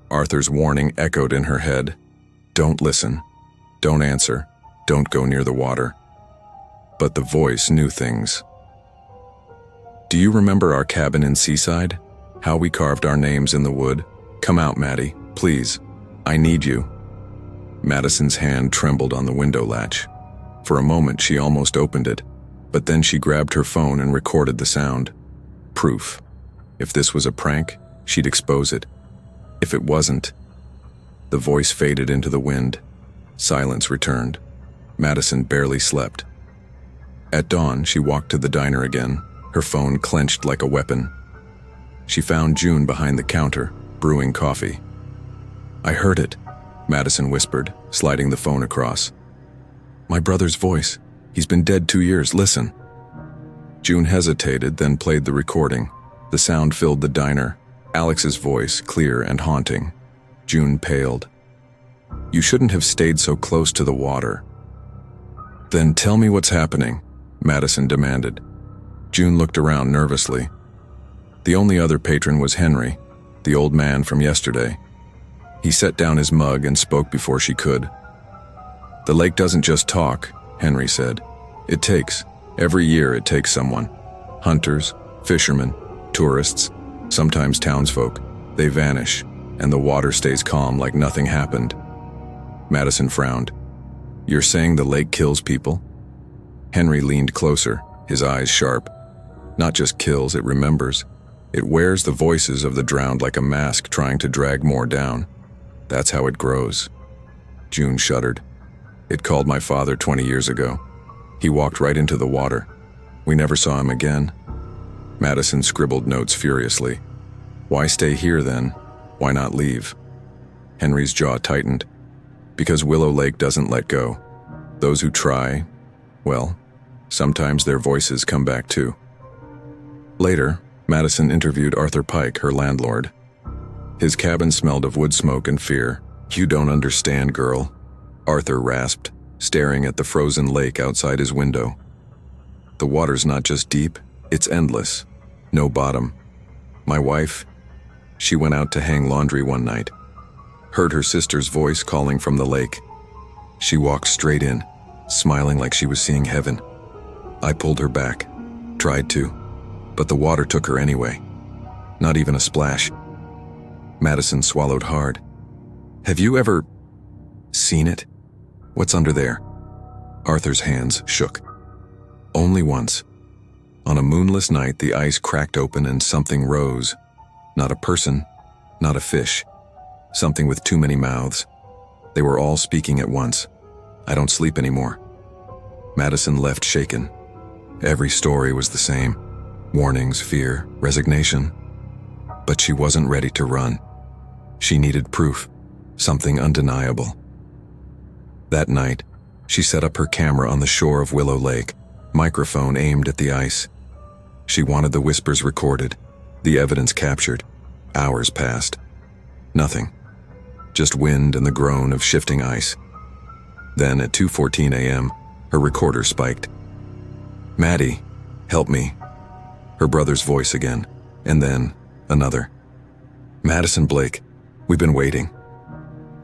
Arthur's warning echoed in her head. Don't listen. Don't answer. Don't go near the water. But the voice knew things. "Do you remember our cabin in Seaside? How we carved our names in the wood? Come out, Maddie, please. I need you." Madison's hand trembled on the window latch. For a moment she almost opened it, but then she grabbed her phone and recorded the sound. Proof. If this was a prank, she'd expose it. If it wasn't... The voice faded into the wind. Silence returned. Madison barely slept. At dawn, she walked to the diner again, her phone clenched like a weapon. She found June behind the counter, brewing coffee. "I heard it," Madison whispered, sliding the phone across. "My brother's voice. He's been dead 2 years, listen." June hesitated, then played the recording. The sound filled the diner. Alex's voice, clear and haunting. June paled. "You shouldn't have stayed so close to the water." "Then tell me what's happening," Madison demanded. June looked around nervously. The only other patron was Henry, the old man from yesterday. He set down his mug and spoke before she could. "The lake doesn't just talk," Henry said. Every year it takes someone. Hunters, fishermen, tourists, sometimes townsfolk. They vanish, and the water stays calm like nothing happened." Madison frowned. "You're saying the lake kills people?" Henry leaned closer, his eyes sharp. "Not just kills, it remembers. It wears the voices of the drowned like a mask trying to drag more down. That's how it grows." June shuddered. "It called my father 20 years ago. He walked right into the water. We never saw him again." Madison scribbled notes furiously. "Why stay here then? Why not leave?" Henry's jaw tightened. "Because Willow Lake doesn't let go. Those who try, well, sometimes their voices come back too." Later, Madison interviewed Arthur Pike, her landlord. His cabin smelled of wood smoke and fear. "You don't understand, girl," Arthur rasped, staring at the frozen lake outside his window. "The water's not just deep, it's endless. No bottom. My wife, she went out to hang laundry one night. Heard her sister's voice calling from the lake. She walked straight in, smiling like she was seeing heaven. I pulled her back, tried to, but the water took her anyway. Not even a splash." Madison swallowed hard. "Have you ever seen it? What's under there?" Arthur's hands shook. "Only once. On a moonless night, the ice cracked open and something rose. Not a person, not a fish. Something with too many mouths. They were all speaking at once. I don't sleep anymore." Madison left shaken. Every story was the same. Warnings, fear, resignation. But she wasn't ready to run. She needed proof, something undeniable. That night, she set up her camera on the shore of Willow Lake, microphone aimed at the ice. She wanted the whispers recorded, the evidence captured. Hours passed. Nothing. Just wind and the groan of shifting ice. Then at 2:14 a.m., her recorder spiked. "Maddie, help me." Her brother's voice again, and then another. "Madison Blake, we've been waiting."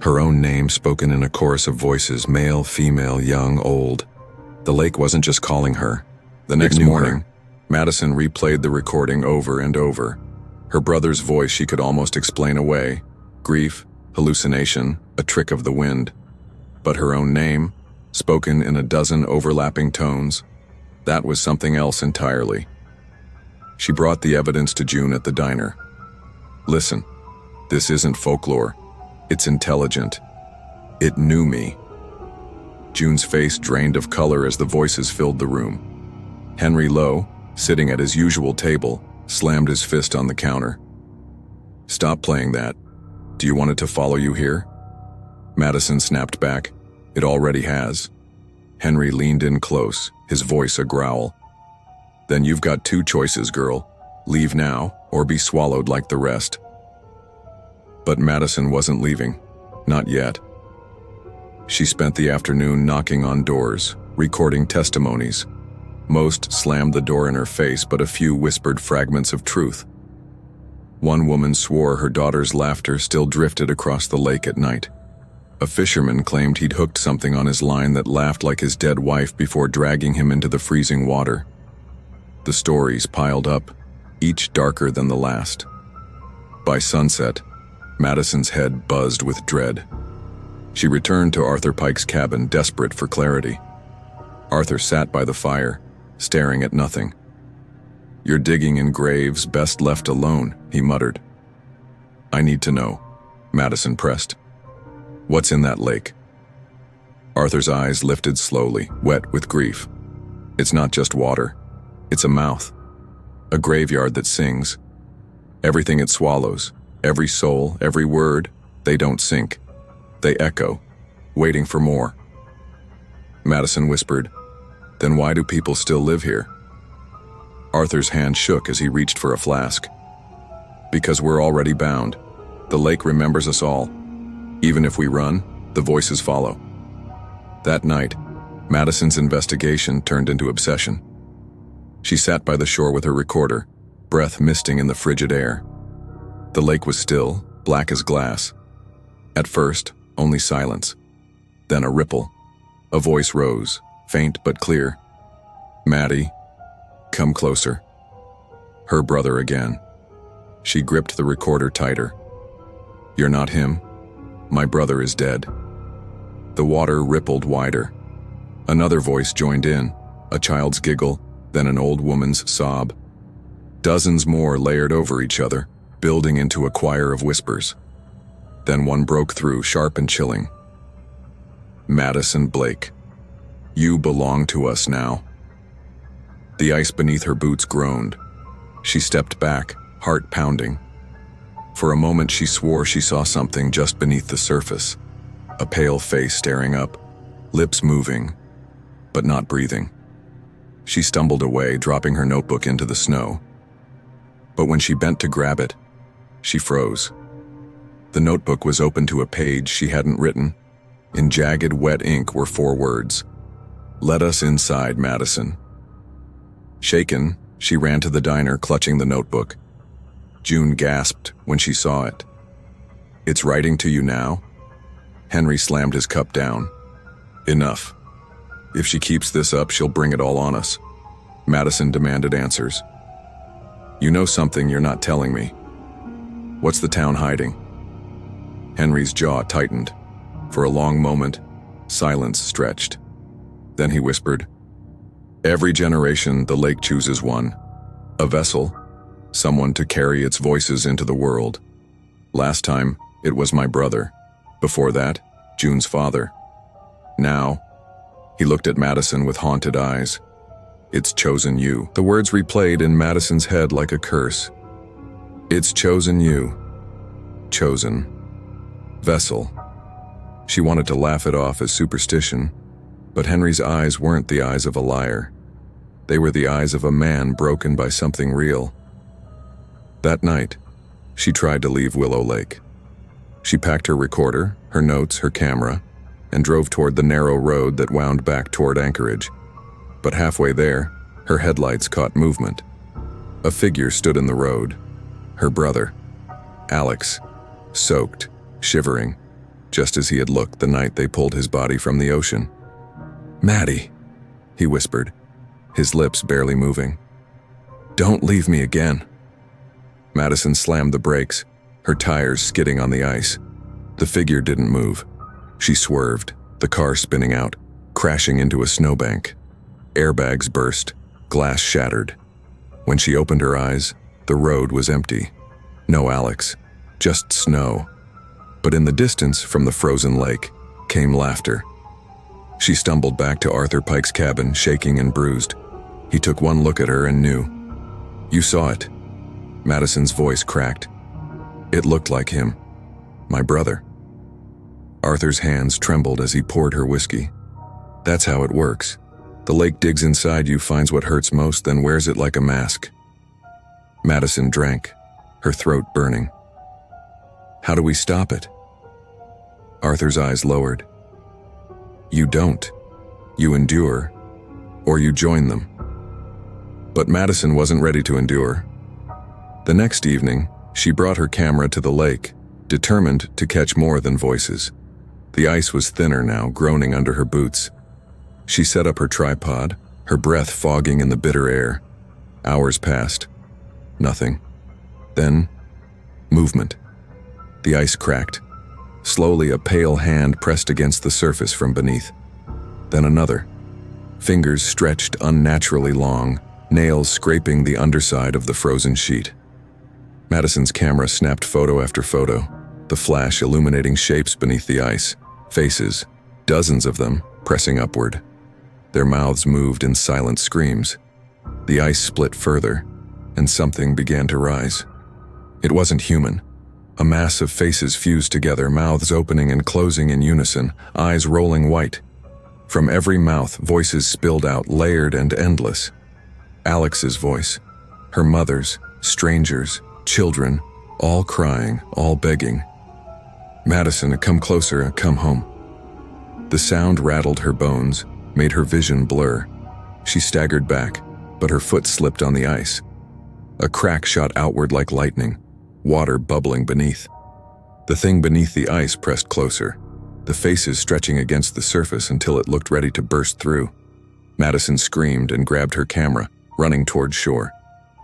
Her own name spoken in a chorus of voices, male, female, young, old. The lake wasn't just calling her. The next morning, Madison replayed the recording over and over. Her brother's voice she could almost explain away. Grief, hallucination, a trick of the wind. But her own name, spoken in a dozen overlapping tones, that was something else entirely. She brought the evidence to June at the diner. "Listen, this isn't folklore. It's intelligent. It knew me." June's face drained of color as the voices filled the room. Henry Lowe, sitting at his usual table, slammed his fist on the counter. "Stop playing that. Do you want it to follow you here?" Madison snapped back. "It already has." Henry leaned in close, his voice a growl. "Then you've got two choices, girl. Leave now, or be swallowed like the rest." But Madison wasn't leaving. Not yet. She spent the afternoon knocking on doors, recording testimonies. Most slammed the door in her face, but a few whispered fragments of truth. One woman swore her daughter's laughter still drifted across the lake at night. A fisherman claimed he'd hooked something on his line that laughed like his dead wife before dragging him into the freezing water. The stories piled up, each darker than the last. By sunset, Madison's head buzzed with dread. She returned to Arthur Pike's cabin, desperate for clarity. Arthur sat by the fire, staring at nothing. "You're digging in graves best left alone," he muttered. "I need to know," Madison pressed. "What's in that lake?" Arthur's eyes lifted slowly, wet with grief. "It's not just water. It's a mouth. A graveyard that sings. Everything it swallows, every soul, every word, they don't sink. They echo, waiting for more." Madison whispered, "Then why do people still live here?" Arthur's hand shook as he reached for a flask. Because we're already bound. The lake remembers us all. Even if we run, the voices follow. That night, Madison's investigation turned into obsession. She sat by the shore with her recorder, breath misting in the frigid air. The lake was still, black as glass. At first, only silence. Then a ripple. A voice rose, faint but clear. "Maddie, come closer." Her brother again. She gripped the recorder tighter. "You're not him. My brother is dead." The water rippled wider. Another voice joined in, a child's giggle, then an old woman's sob. Dozens more layered over each other, building into a choir of whispers. Then one broke through, sharp and chilling. "Madison Blake, you belong to us now." The ice beneath her boots groaned. She stepped back, heart pounding. For a moment she swore she saw something just beneath the surface. A pale face staring up, lips moving, but not breathing. She stumbled away, dropping her notebook into the snow. But when she bent to grab it, she froze. The notebook was open to a page she hadn't written. In jagged, wet ink were 4 words. "Let us inside, Madison." Shaken, she ran to the diner, clutching the notebook. June gasped when she saw it. "It's writing to you now?" Henry slammed his cup down. "Enough. If she keeps this up, she'll bring it all on us." Madison demanded answers. "You know something you're not telling me. What's the town hiding?" Henry's jaw tightened. For a long moment, silence stretched. Then he whispered, "Every generation, the lake chooses one. A vessel, someone to carry its voices into the world. Last time, it was my brother. Before that, June's father. Now," he looked at Madison with haunted eyes, "it's chosen you." The words replayed in Madison's head like a curse. "It's chosen you. Chosen. Vessel." She wanted to laugh it off as superstition, but Henry's eyes weren't the eyes of a liar. They were the eyes of a man broken by something real. That night, she tried to leave Willow Lake. She packed her recorder, her notes, her camera, and drove toward the narrow road that wound back toward Anchorage. But halfway there, her headlights caught movement. A figure stood in the road. Her brother, Alex, soaked, shivering, just as he had looked the night they pulled his body from the ocean. "Maddie," he whispered, his lips barely moving. "Don't leave me again." Madison slammed the brakes, her tires skidding on the ice. The figure didn't move. She swerved, the car spinning out, crashing into a snowbank. Airbags burst, glass shattered. When she opened her eyes, the road was empty. No Alex, just snow. But in the distance from the frozen lake came laughter. She stumbled back to Arthur Pike's cabin, shaking and bruised. He took one look at her and knew. "You saw it." Madison's voice cracked. "It looked like him. My brother." Arthur's hands trembled as he poured her whiskey. "That's how it works. The lake digs inside you, finds what hurts most, then wears it like a mask." Madison drank, her throat burning. "How do we stop it?" Arthur's eyes lowered. "You don't. You endure, or you join them." But Madison wasn't ready to endure. The next evening, she brought her camera to the lake, determined to catch more than voices. The ice was thinner now, groaning under her boots. She set up her tripod, her breath fogging in the bitter air. Hours passed. Nothing. Then, movement. The ice cracked. Slowly, a pale hand pressed against the surface from beneath. Then another. Fingers stretched unnaturally long, nails scraping the underside of the frozen sheet. Madison's camera snapped photo after photo, the flash illuminating shapes beneath the ice, faces, dozens of them, pressing upward. Their mouths moved in silent screams. The ice split further, and something began to rise. It wasn't human. A mass of faces fused together, mouths opening and closing in unison, eyes rolling white. From every mouth, voices spilled out, layered and endless. Alex's voice, her mother's, strangers, children, all crying, all begging. "Madison, come closer, come home." The sound rattled her bones, made her vision blur. She staggered back, but her foot slipped on the ice. A crack shot outward like lightning, water bubbling beneath. The thing beneath the ice pressed closer, the faces stretching against the surface until it looked ready to burst through. Madison screamed and grabbed her camera, running toward shore.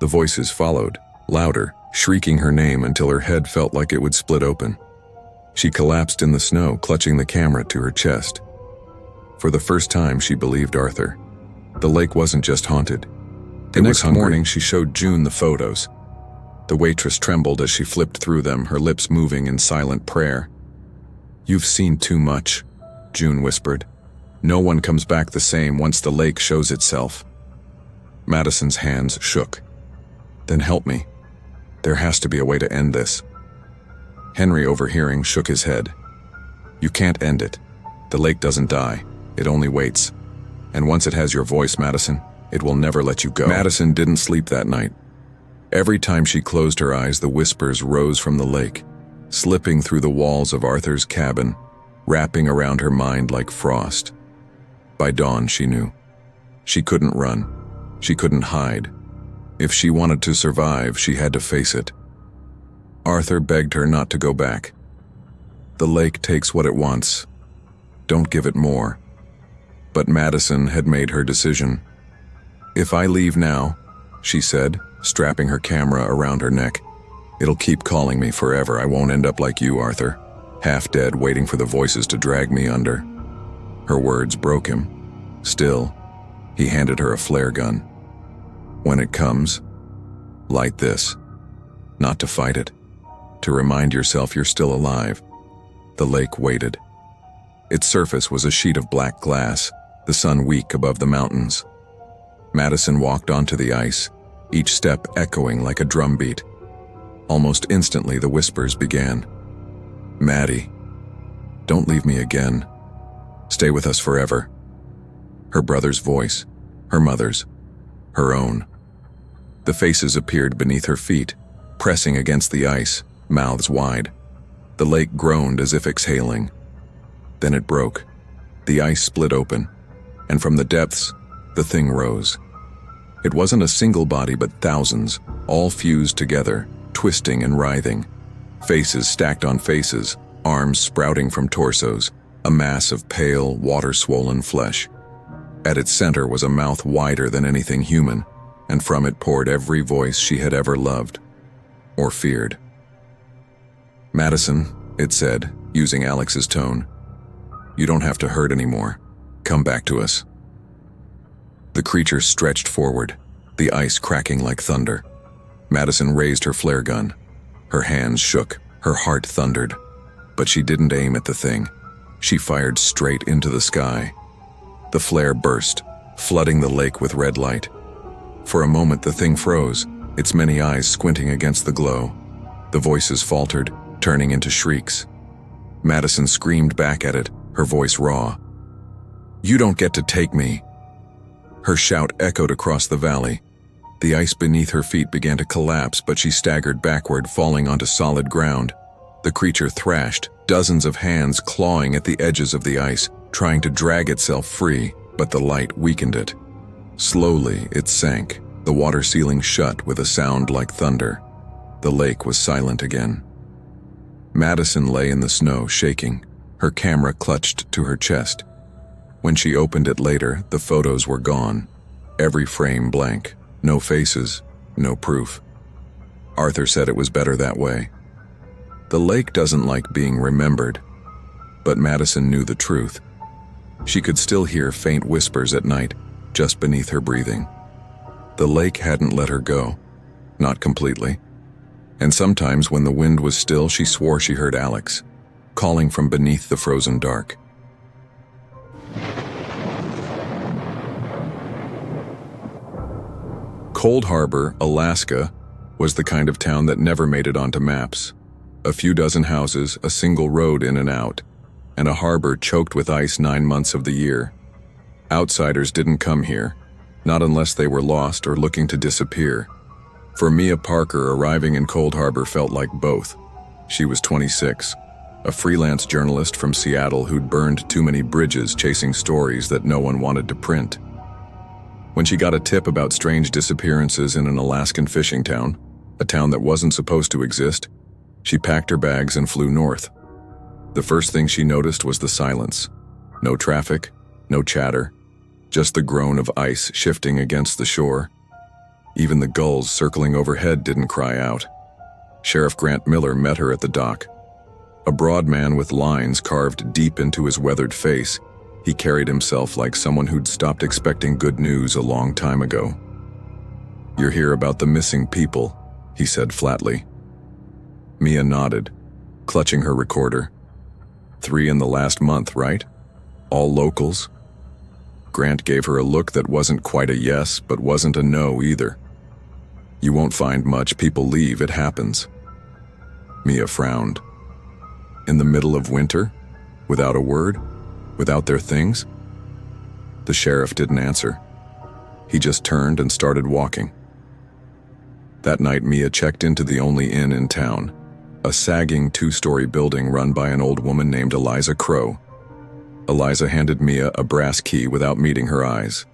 The voices followed, louder, shrieking her name until her head felt like it would split open. She collapsed in the snow, clutching the camera to her chest. For the first time, she believed Arthur. The lake wasn't just haunted. The next morning, she showed June the photos. The waitress trembled as she flipped through them, her lips moving in silent prayer. "You've seen too much," June whispered. "No one comes back the same once the lake shows itself." Madison's hands shook. "Then help me. There has to be a way to end this." Henry, overhearing, shook his head. "You can't end it. The lake doesn't die. It only waits. And once it has your voice, Madison, it will never let you go." Madison didn't sleep that night. Every time she closed her eyes, the whispers rose from the lake, slipping through the walls of Arthur's cabin, wrapping around her mind like frost. By dawn, she knew. She couldn't run. She couldn't hide. If she wanted to survive, she had to face it. Arthur begged her not to go back. "The lake takes what it wants. Don't give it more." But Madison had made her decision. "If I leave now," she said, strapping her camera around her neck, "it'll keep calling me forever. I won't end up like you, Arthur, half dead, waiting for the voices to drag me under." Her words broke him. Still, he handed her a flare gun. "When it comes, light this. Not to fight it. To remind yourself you're still alive." The lake waited. Its surface was a sheet of black glass, the sun weak above the mountains. Madison walked onto the ice, each step echoing like a drumbeat. Almost instantly, the whispers began. "Maddie, don't leave me again. Stay with us forever." Her brother's voice, her mother's, her own. The faces appeared beneath her feet, pressing against the ice, mouths wide. The lake groaned as if exhaling. Then it broke. The ice split open, and from the depths, the thing rose. It wasn't a single body, but thousands, all fused together, twisting and writhing. Faces stacked on faces, arms sprouting from torsos, a mass of pale, water-swollen flesh. At its center was a mouth wider than anything human, and from it poured every voice she had ever loved, or feared. "Madison," it said, using Alex's tone, "you don't have to hurt anymore. Come back to us." The creature stretched forward, the ice cracking like thunder. Madison raised her flare gun. Her hands shook, her heart thundered. But she didn't aim at the thing. She fired straight into the sky. The flare burst, flooding the lake with red light. For a moment the thing froze, its many eyes squinting against the glow. The voices faltered, turning into shrieks. Madison screamed back at it, her voice raw. "You don't get to take me." Her shout echoed across the valley. The ice beneath her feet began to collapse, but she staggered backward, falling onto solid ground. The creature thrashed, dozens of hands clawing at the edges of the ice, trying to drag itself free, but the light weakened it. Slowly, it sank, the water ceiling shut with a sound like thunder. The lake was silent again. Madison lay in the snow, shaking, her camera clutched to her chest. When she opened it later, the photos were gone, every frame blank, no faces, no proof. Arthur said it was better that way. The lake doesn't like being remembered, but Madison knew the truth. She could still hear faint whispers at night, just beneath her breathing. The lake hadn't let her go, not completely. And sometimes when the wind was still, she swore she heard Alex, calling from beneath the frozen dark. Cold Harbor, Alaska, was the kind of town that never made it onto maps. A few dozen houses, a single road in and out, and a harbor choked with ice 9 months of the year. Outsiders didn't come here, not unless they were lost or looking to disappear. For Mia Parker, arriving in Cold Harbor felt like both. She was 26, a freelance journalist from Seattle who'd burned too many bridges chasing stories that no one wanted to print. When she got a tip about strange disappearances in an Alaskan fishing town, a town that wasn't supposed to exist, she packed her bags and flew north. The first thing she noticed was the silence. No traffic, no chatter, just the groan of ice shifting against the shore. Even the gulls circling overhead didn't cry out. Sheriff Grant Miller met her at the dock. A broad man with lines carved deep into his weathered face, he carried himself like someone who'd stopped expecting good news a long time ago. "You're here about the missing people," he said flatly. Mia nodded, clutching her recorder. 3 in the last month, right? All locals? Grant gave her a look that wasn't quite a yes, but wasn't a no either. "You won't find much. People leave. It happens." Mia frowned. In the middle of winter? Without a word? Without their things? The sheriff didn't answer. He just turned and started walking. That night, Mia checked into the only inn in town, a sagging 2-story building run by an old woman named Eliza Crow. Eliza handed Mia a brass key without meeting her eyes.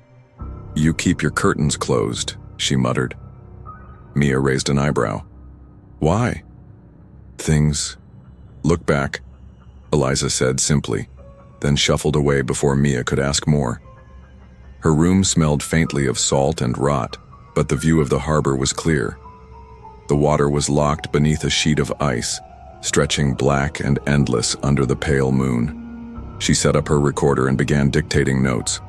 "You keep your curtains closed," she muttered. Mia raised an eyebrow. "Why?" "Things. Look back," Eliza said simply, then shuffled away before Mia could ask more. Her room smelled faintly of salt and rot, but the view of the harbor was clear. The water was locked beneath a sheet of ice, stretching black and endless under the pale moon. She set up her recorder and began dictating notes.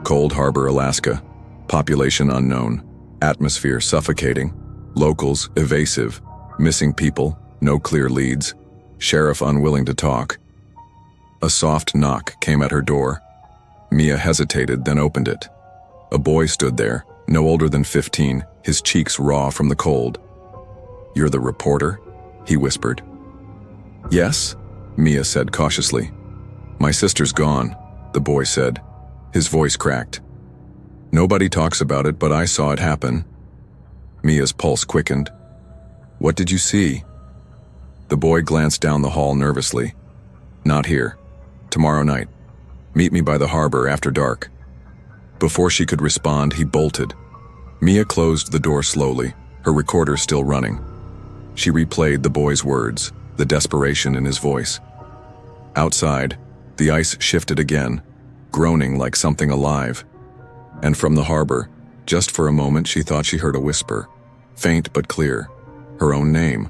Cold Harbor, Alaska. Population unknown. Atmosphere suffocating. Locals evasive. Missing people. No clear leads. Sheriff unwilling to talk. A soft knock came at her door. Mia hesitated, then opened it. A boy stood there, no older than 15, his cheeks raw from the cold. "You're the reporter?" he whispered. "Yes," Mia said cautiously. "My sister's gone," the boy said. His voice cracked. "Nobody talks about it, but I saw it happen." Mia's pulse quickened. "What did you see?" The boy glanced down the hall nervously. "Not here. Tomorrow night. Meet me by the harbor after dark." Before she could respond, he bolted. Mia closed the door slowly, her recorder still running. She replayed the boy's words, the desperation in his voice. Outside, the ice shifted again, groaning like something alive. And from the harbor, just for a moment, she thought she heard a whisper, faint but clear, her own name.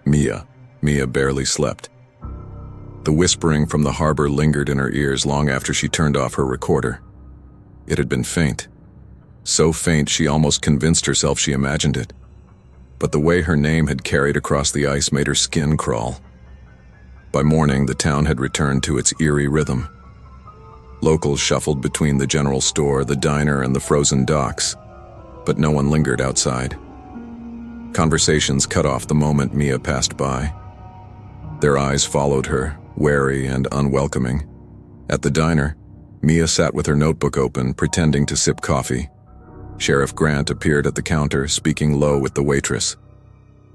Mia. Mia barely slept. The whispering from the harbor lingered in her ears long after she turned off her recorder. It had been faint. So faint she almost convinced herself she imagined it. But the way her name had carried across the ice made her skin crawl. By morning, the town had returned to its eerie rhythm. Locals shuffled between the general store, the diner, and the frozen docks, but no one lingered outside. Conversations cut off the moment Mia passed by. Their eyes followed her, wary and unwelcoming. At the diner, Mia sat with her notebook open, pretending to sip coffee. Sheriff Grant appeared at the counter, speaking low with the waitress.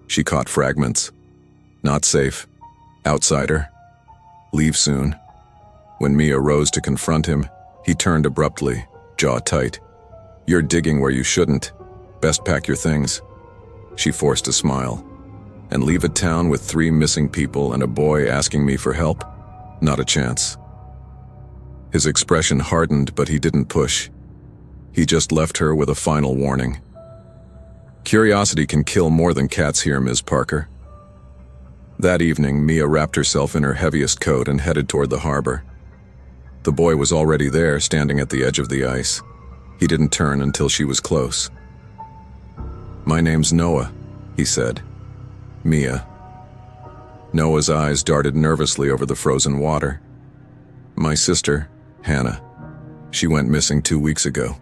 She caught fragments. "Not safe. Outsider. Leave soon." When Mia rose to confront him, he turned abruptly, jaw tight. "You're digging where you shouldn't. Best pack your things." She forced a smile. "And leave a town with 3 missing people and a boy asking me for help? Not a chance." His expression hardened, but he didn't push. He just left her with a final warning. "Curiosity can kill more than cats here, Ms. Parker." That evening, Mia wrapped herself in her heaviest coat and headed toward the harbor. The boy was already there, standing at the edge of the ice. He didn't turn until she was close. "My name's Noah," he said. "Mia." Noah's eyes darted nervously over the frozen water. "My sister, Hannah. She went missing 2 weeks ago.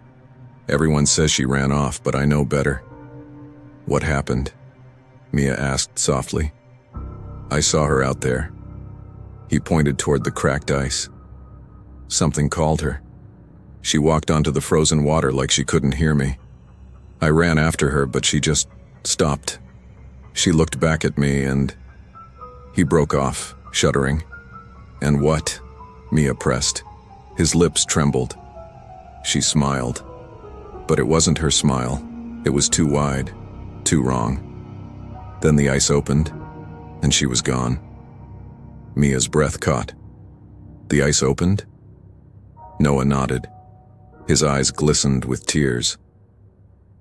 Everyone says she ran off, but I know better." "What happened?" Mia asked softly. "I saw her out there." He pointed toward the cracked ice. "Something called her. She walked onto the frozen water like she couldn't hear me. I ran after her, but she just stopped. She looked back at me and he broke off, shuddering. "And what?" Mia pressed. His lips trembled. She smiled. But it wasn't her smile. It was too wide, too wrong. Then the ice opened, and she was gone. Mia's breath caught. The ice opened? Noah nodded. His eyes glistened with tears.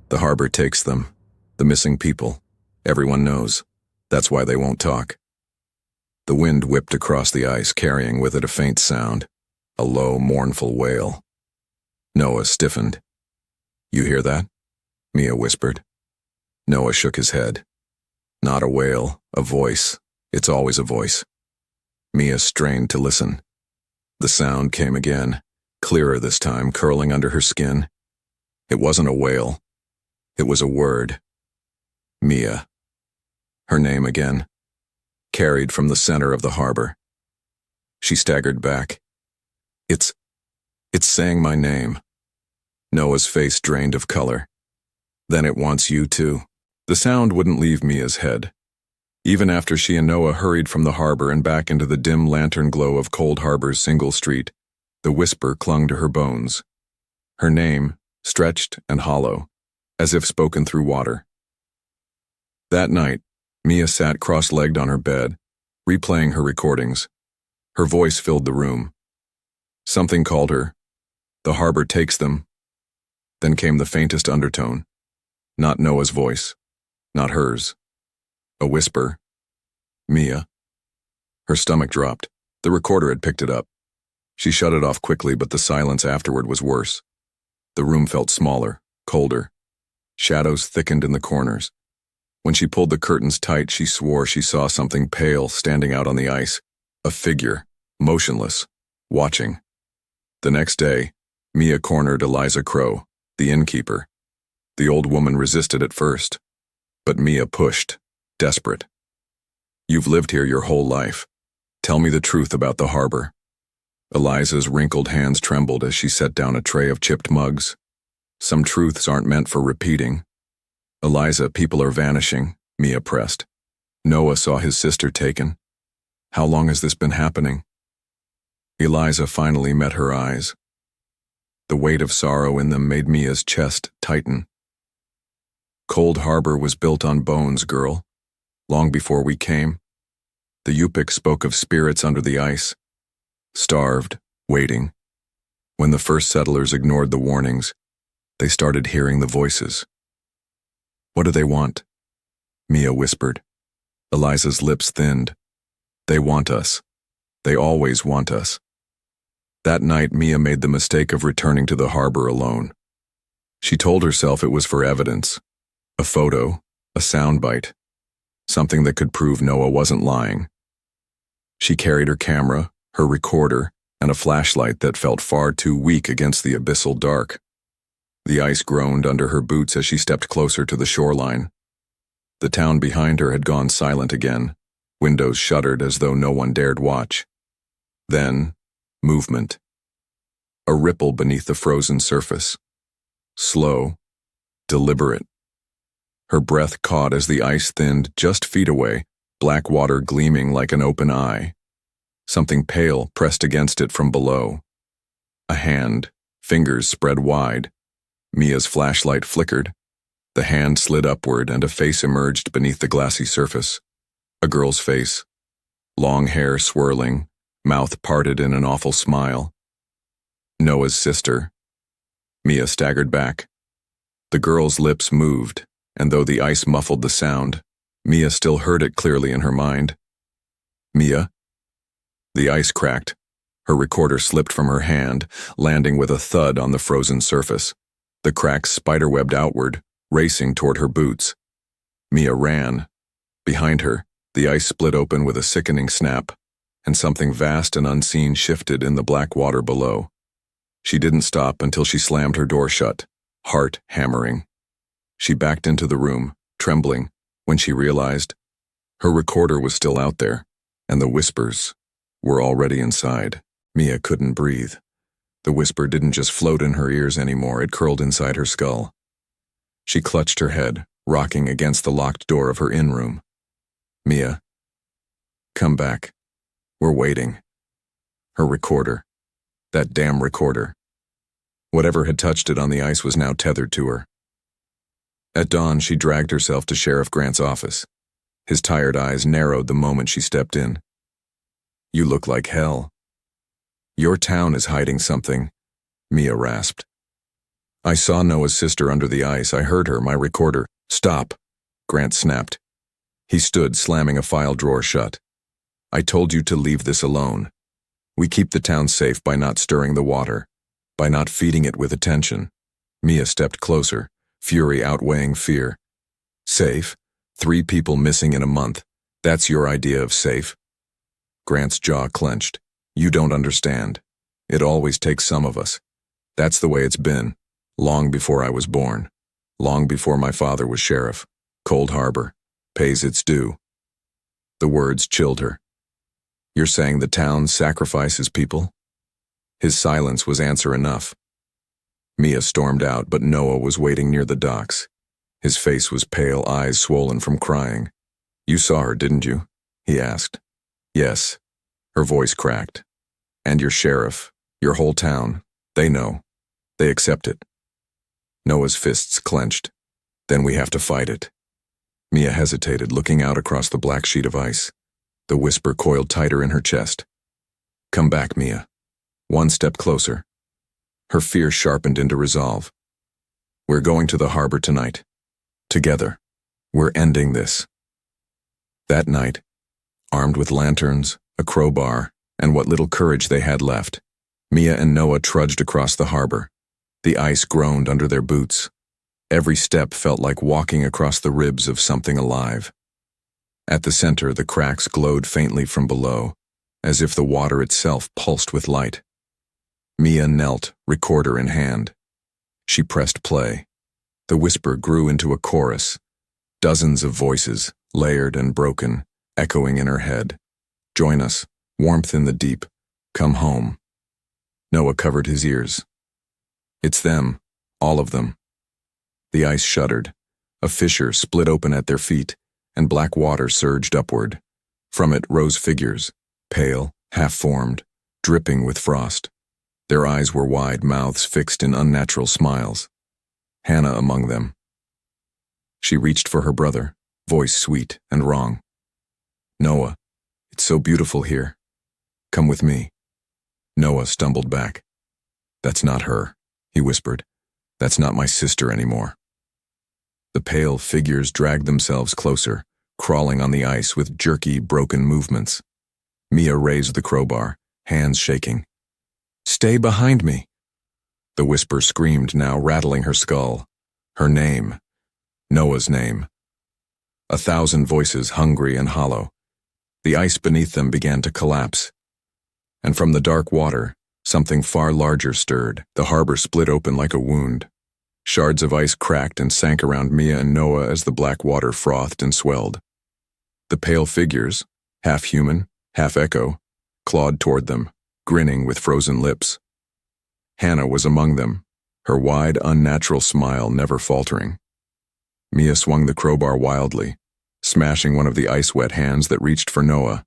The harbor takes them. The missing people. Everyone knows. That's why they won't talk. The wind whipped across the ice, carrying with it a faint sound, a low, mournful wail. Noah stiffened. "You hear that?" Mia whispered. Noah shook his head. "Not a wail, a voice. It's always a voice." Mia strained to listen. The sound came again, clearer this time, curling under her skin. It wasn't a wail. It was a word. Mia. Her name again, carried from the center of the harbor. She staggered back. It's saying my name." Noah's face drained of color. "Then it wants you too." The sound wouldn't leave Mia's head. Even after she and Noah hurried from the harbor and back into the dim lantern glow of Cold Harbor's single street, the whisper clung to her bones. Her name, stretched and hollow, as if spoken through water. That night, Mia sat cross-legged on her bed, replaying her recordings. Her voice filled the room. Something called her. "The harbor takes them." Then came the faintest undertone. Not Noah's voice. Not hers. A whisper. "Mia." Her stomach dropped. The recorder had picked it up. She shut it off quickly, but the silence afterward was worse. The room felt smaller, colder. Shadows thickened in the corners. When she pulled the curtains tight, she swore she saw something pale standing out on the ice. A figure, motionless, watching. The next day, Mia cornered Eliza Crow, the innkeeper. The old woman resisted at first, but Mia pushed, desperate. "You've lived here your whole life. Tell me the truth about the harbor." Eliza's wrinkled hands trembled as she set down a tray of chipped mugs. "Some truths aren't meant for repeating." "Eliza, people are vanishing," Mia pressed. "Noah saw his sister taken. How long has this been happening?" Eliza finally met her eyes. The weight of sorrow in them made Mia's chest tighten. "Cold Harbor was built on bones, girl. Long before we came. The Yupik spoke of spirits under the ice. Starved, waiting. When the first settlers ignored the warnings, they started hearing the voices." "What do they want?" Mia whispered. Eliza's lips thinned. "They want us. They always want us." That night, Mia made the mistake of returning to the harbor alone. She told herself it was for evidence. A photo, a soundbite, something that could prove Noah wasn't lying. She carried her camera, her recorder, and a flashlight that felt far too weak against the abyssal dark. The ice groaned under her boots as she stepped closer to the shoreline. The town behind her had gone silent again. Windows shuttered as though no one dared watch. Then, movement. A ripple beneath the frozen surface. Slow, deliberate. Her breath caught as the ice thinned just feet away, black water gleaming like an open eye. Something pale pressed against it from below. A hand, fingers spread wide. Mia's flashlight flickered. The hand slid upward and a face emerged beneath the glassy surface. A girl's face. Long hair swirling, mouth parted in an awful smile. Noah's sister. Mia staggered back. The girl's lips moved, and though the ice muffled the sound, Mia still heard it clearly in her mind. "Mia?" The ice cracked. Her recorder slipped from her hand, landing with a thud on the frozen surface. The cracks spiderwebbed outward, racing toward her boots. Mia ran. Behind her, the ice split open with a sickening snap, and something vast and unseen shifted in the black water below. She didn't stop until she slammed her door shut, heart hammering. She backed into the room, trembling, when she realized her recorder was still out there, and the whispers were already inside. Mia couldn't breathe. The whisper didn't just float in her ears anymore, it curled inside her skull. She clutched her head, rocking against the locked door of her in-room. Mia, come back. We're waiting. Her recorder. That damn recorder. Whatever had touched it on the ice was now tethered to her. At dawn, she dragged herself to Sheriff Grant's office. His tired eyes narrowed the moment she stepped in. You look like hell. Your town is hiding something, Mia rasped. I saw Noah's sister under the ice. I heard her, my recorder. Stop, Grant snapped. He stood, slamming a file drawer shut. I told you to leave this alone. We keep the town safe by not stirring the water, by not feeding it with attention. Mia stepped closer, fury outweighing fear. Safe? 3 people missing in a month. That's your idea of safe? Grant's jaw clenched. You don't understand. It always takes some of us. That's the way it's been. Long before I was born. Long before my father was sheriff. Cold Harbor. Pays its due. The words chilled her. You're saying the town sacrifices people? His silence was answer enough. Mia stormed out, but Noah was waiting near the docks. His face was pale, eyes swollen from crying. You saw her, didn't you? He asked. Yes. Her voice cracked. And your sheriff, your whole town, they know. They accept it. Noah's fists clenched. Then we have to fight it. Mia hesitated, looking out across the black sheet of ice. The whisper coiled tighter in her chest. Come back, Mia. One step closer. Her fear sharpened into resolve. We're going to the harbor tonight. Together. We're ending this. That night, armed with lanterns, a crowbar, and what little courage they had left, Mia and Noah trudged across the harbor. The ice groaned under their boots. Every step felt like walking across the ribs of something alive. At the center, the cracks glowed faintly from below, as if the water itself pulsed with light. Mia knelt, recorder in hand. She pressed play. The whisper grew into a chorus. Dozens of voices, layered and broken, echoing in her head. Join us, warmth in the deep, come home. Noah covered his ears. It's them, all of them. The ice shuddered. A fissure split open at their feet, and black water surged upward. From it rose figures, pale, half-formed, dripping with frost. Their eyes were wide, mouths fixed in unnatural smiles. Hannah among them. She reached for her brother, voice sweet and wrong. Noah, it's so beautiful here. Come with me. Noah stumbled back. That's not her, he whispered. That's not my sister anymore. The pale figures dragged themselves closer, crawling on the ice with jerky, broken movements. Mia raised the crowbar, hands shaking. Stay behind me. The whisper screamed, now rattling her skull. Her name. Noah's name. 1,000 voices, hungry and hollow. The ice beneath them began to collapse. And from the dark water, something far larger stirred. The harbor split open like a wound. Shards of ice cracked and sank around Mia and Noah as the black water frothed and swelled. The pale figures, half human, half echo, clawed toward them, grinning with frozen lips. Hannah was among them, her wide, unnatural smile never faltering. Mia swung the crowbar wildly, smashing one of the ice-wet hands that reached for Noah.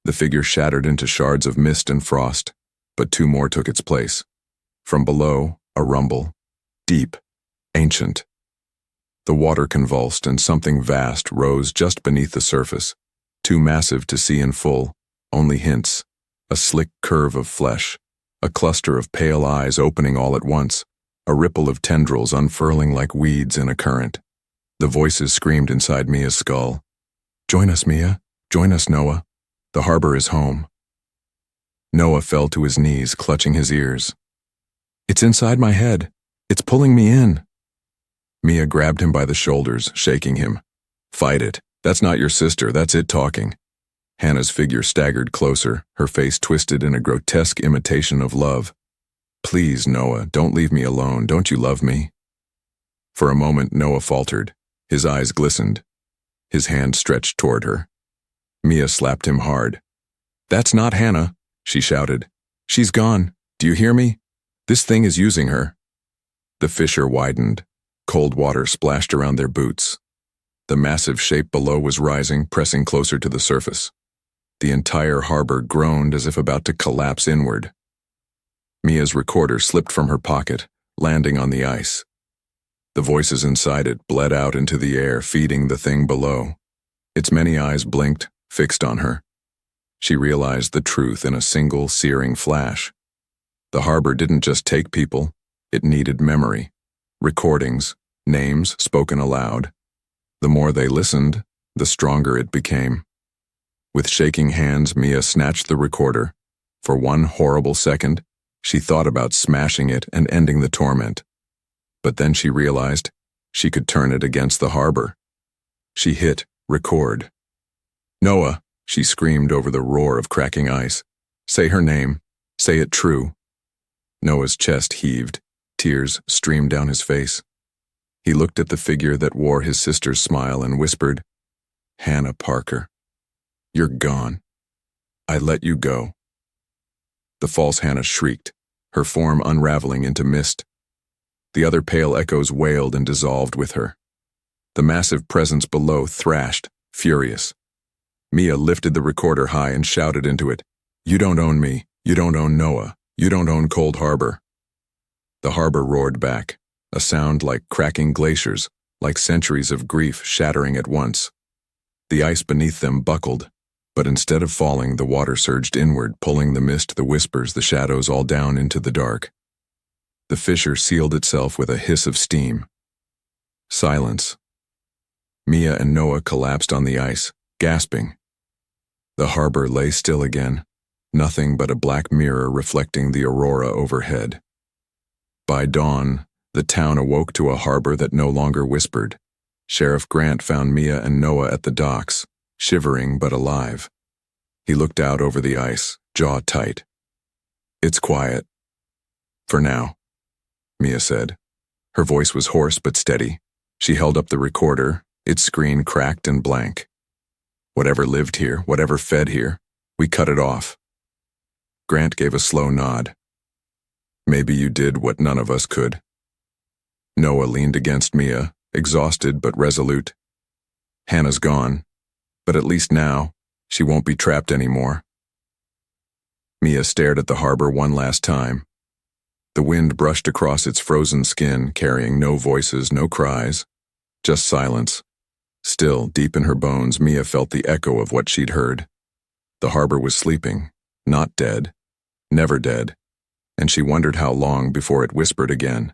The figure shattered into shards of mist and frost, but 2 more took its place. From below, a rumble. Deep, ancient. The water convulsed and something vast rose just beneath the surface, too massive to see in full, only hints, a slick curve of flesh, a cluster of pale eyes opening all at once, a ripple of tendrils unfurling like weeds in a current. The voices screamed inside Mia's skull. Join us, Mia. Join us, Noah. The harbor is home. Noah fell to his knees, clutching his ears. It's inside my head. It's pulling me in. Mia grabbed him by the shoulders, shaking him. Fight it. That's not your sister, that's it talking. Hannah's figure staggered closer, her face twisted in a grotesque imitation of love. Please, Noah, don't leave me alone. Don't you love me? For a moment, Noah faltered. His eyes glistened. His hand stretched toward her. Mia slapped him hard. That's not Hannah, she shouted. She's gone. Do you hear me? This thing is using her. The fissure widened. Cold water splashed around their boots. The massive shape below was rising, pressing closer to the surface. The entire harbor groaned as if about to collapse inward. Mia's recorder slipped from her pocket, landing on the ice. The voices inside it bled out into the air, feeding the thing below. Its many eyes blinked, fixed on her. She realized the truth in a single, searing flash. The harbor didn't just take people, it needed memory. Recordings, names spoken aloud. The more they listened, the stronger it became. With shaking hands, Mia snatched the recorder. For one horrible second, she thought about smashing it and ending the torment. But then she realized she could turn it against the harbor. She hit record. "Noah," she screamed over the roar of cracking ice. "Say her name. Say it true." Noah's chest heaved. Tears streamed down his face. He looked at the figure that wore his sister's smile and whispered, "Hannah Parker, you're gone. I let you go." The false Hannah shrieked, her form unraveling into mist. The other pale echoes wailed and dissolved with her. The massive presence below thrashed, furious. Mia lifted the recorder high and shouted into it, "You don't own me. You don't own Noah. You don't own Cold Harbor." The harbor roared back, a sound like cracking glaciers, like centuries of grief shattering at once. The ice beneath them buckled, but instead of falling, the water surged inward, pulling the mist, the whispers, the shadows all down into the dark. The fissure sealed itself with a hiss of steam. Silence. Mia and Noah collapsed on the ice, gasping. The harbor lay still again, nothing but a black mirror reflecting the aurora overhead. By dawn, the town awoke to a harbor that no longer whispered. Sheriff Grant found Mia and Noah at the docks, shivering but alive. He looked out over the ice, jaw tight. "It's quiet. For now," Mia said. Her voice was hoarse but steady. She held up the recorder, its screen cracked and blank. "Whatever lived here, whatever fed here, we cut it off." Grant gave a slow nod. "Maybe you did what none of us could." Noah leaned against Mia, exhausted but resolute. "Hannah's gone, but at least now, she won't be trapped anymore." Mia stared at the harbor one last time. The wind brushed across its frozen skin, carrying no voices, no cries, just silence. Still, deep in her bones, Mia felt the echo of what she'd heard. The harbor was sleeping, not dead, never dead, and she wondered how long before it whispered again.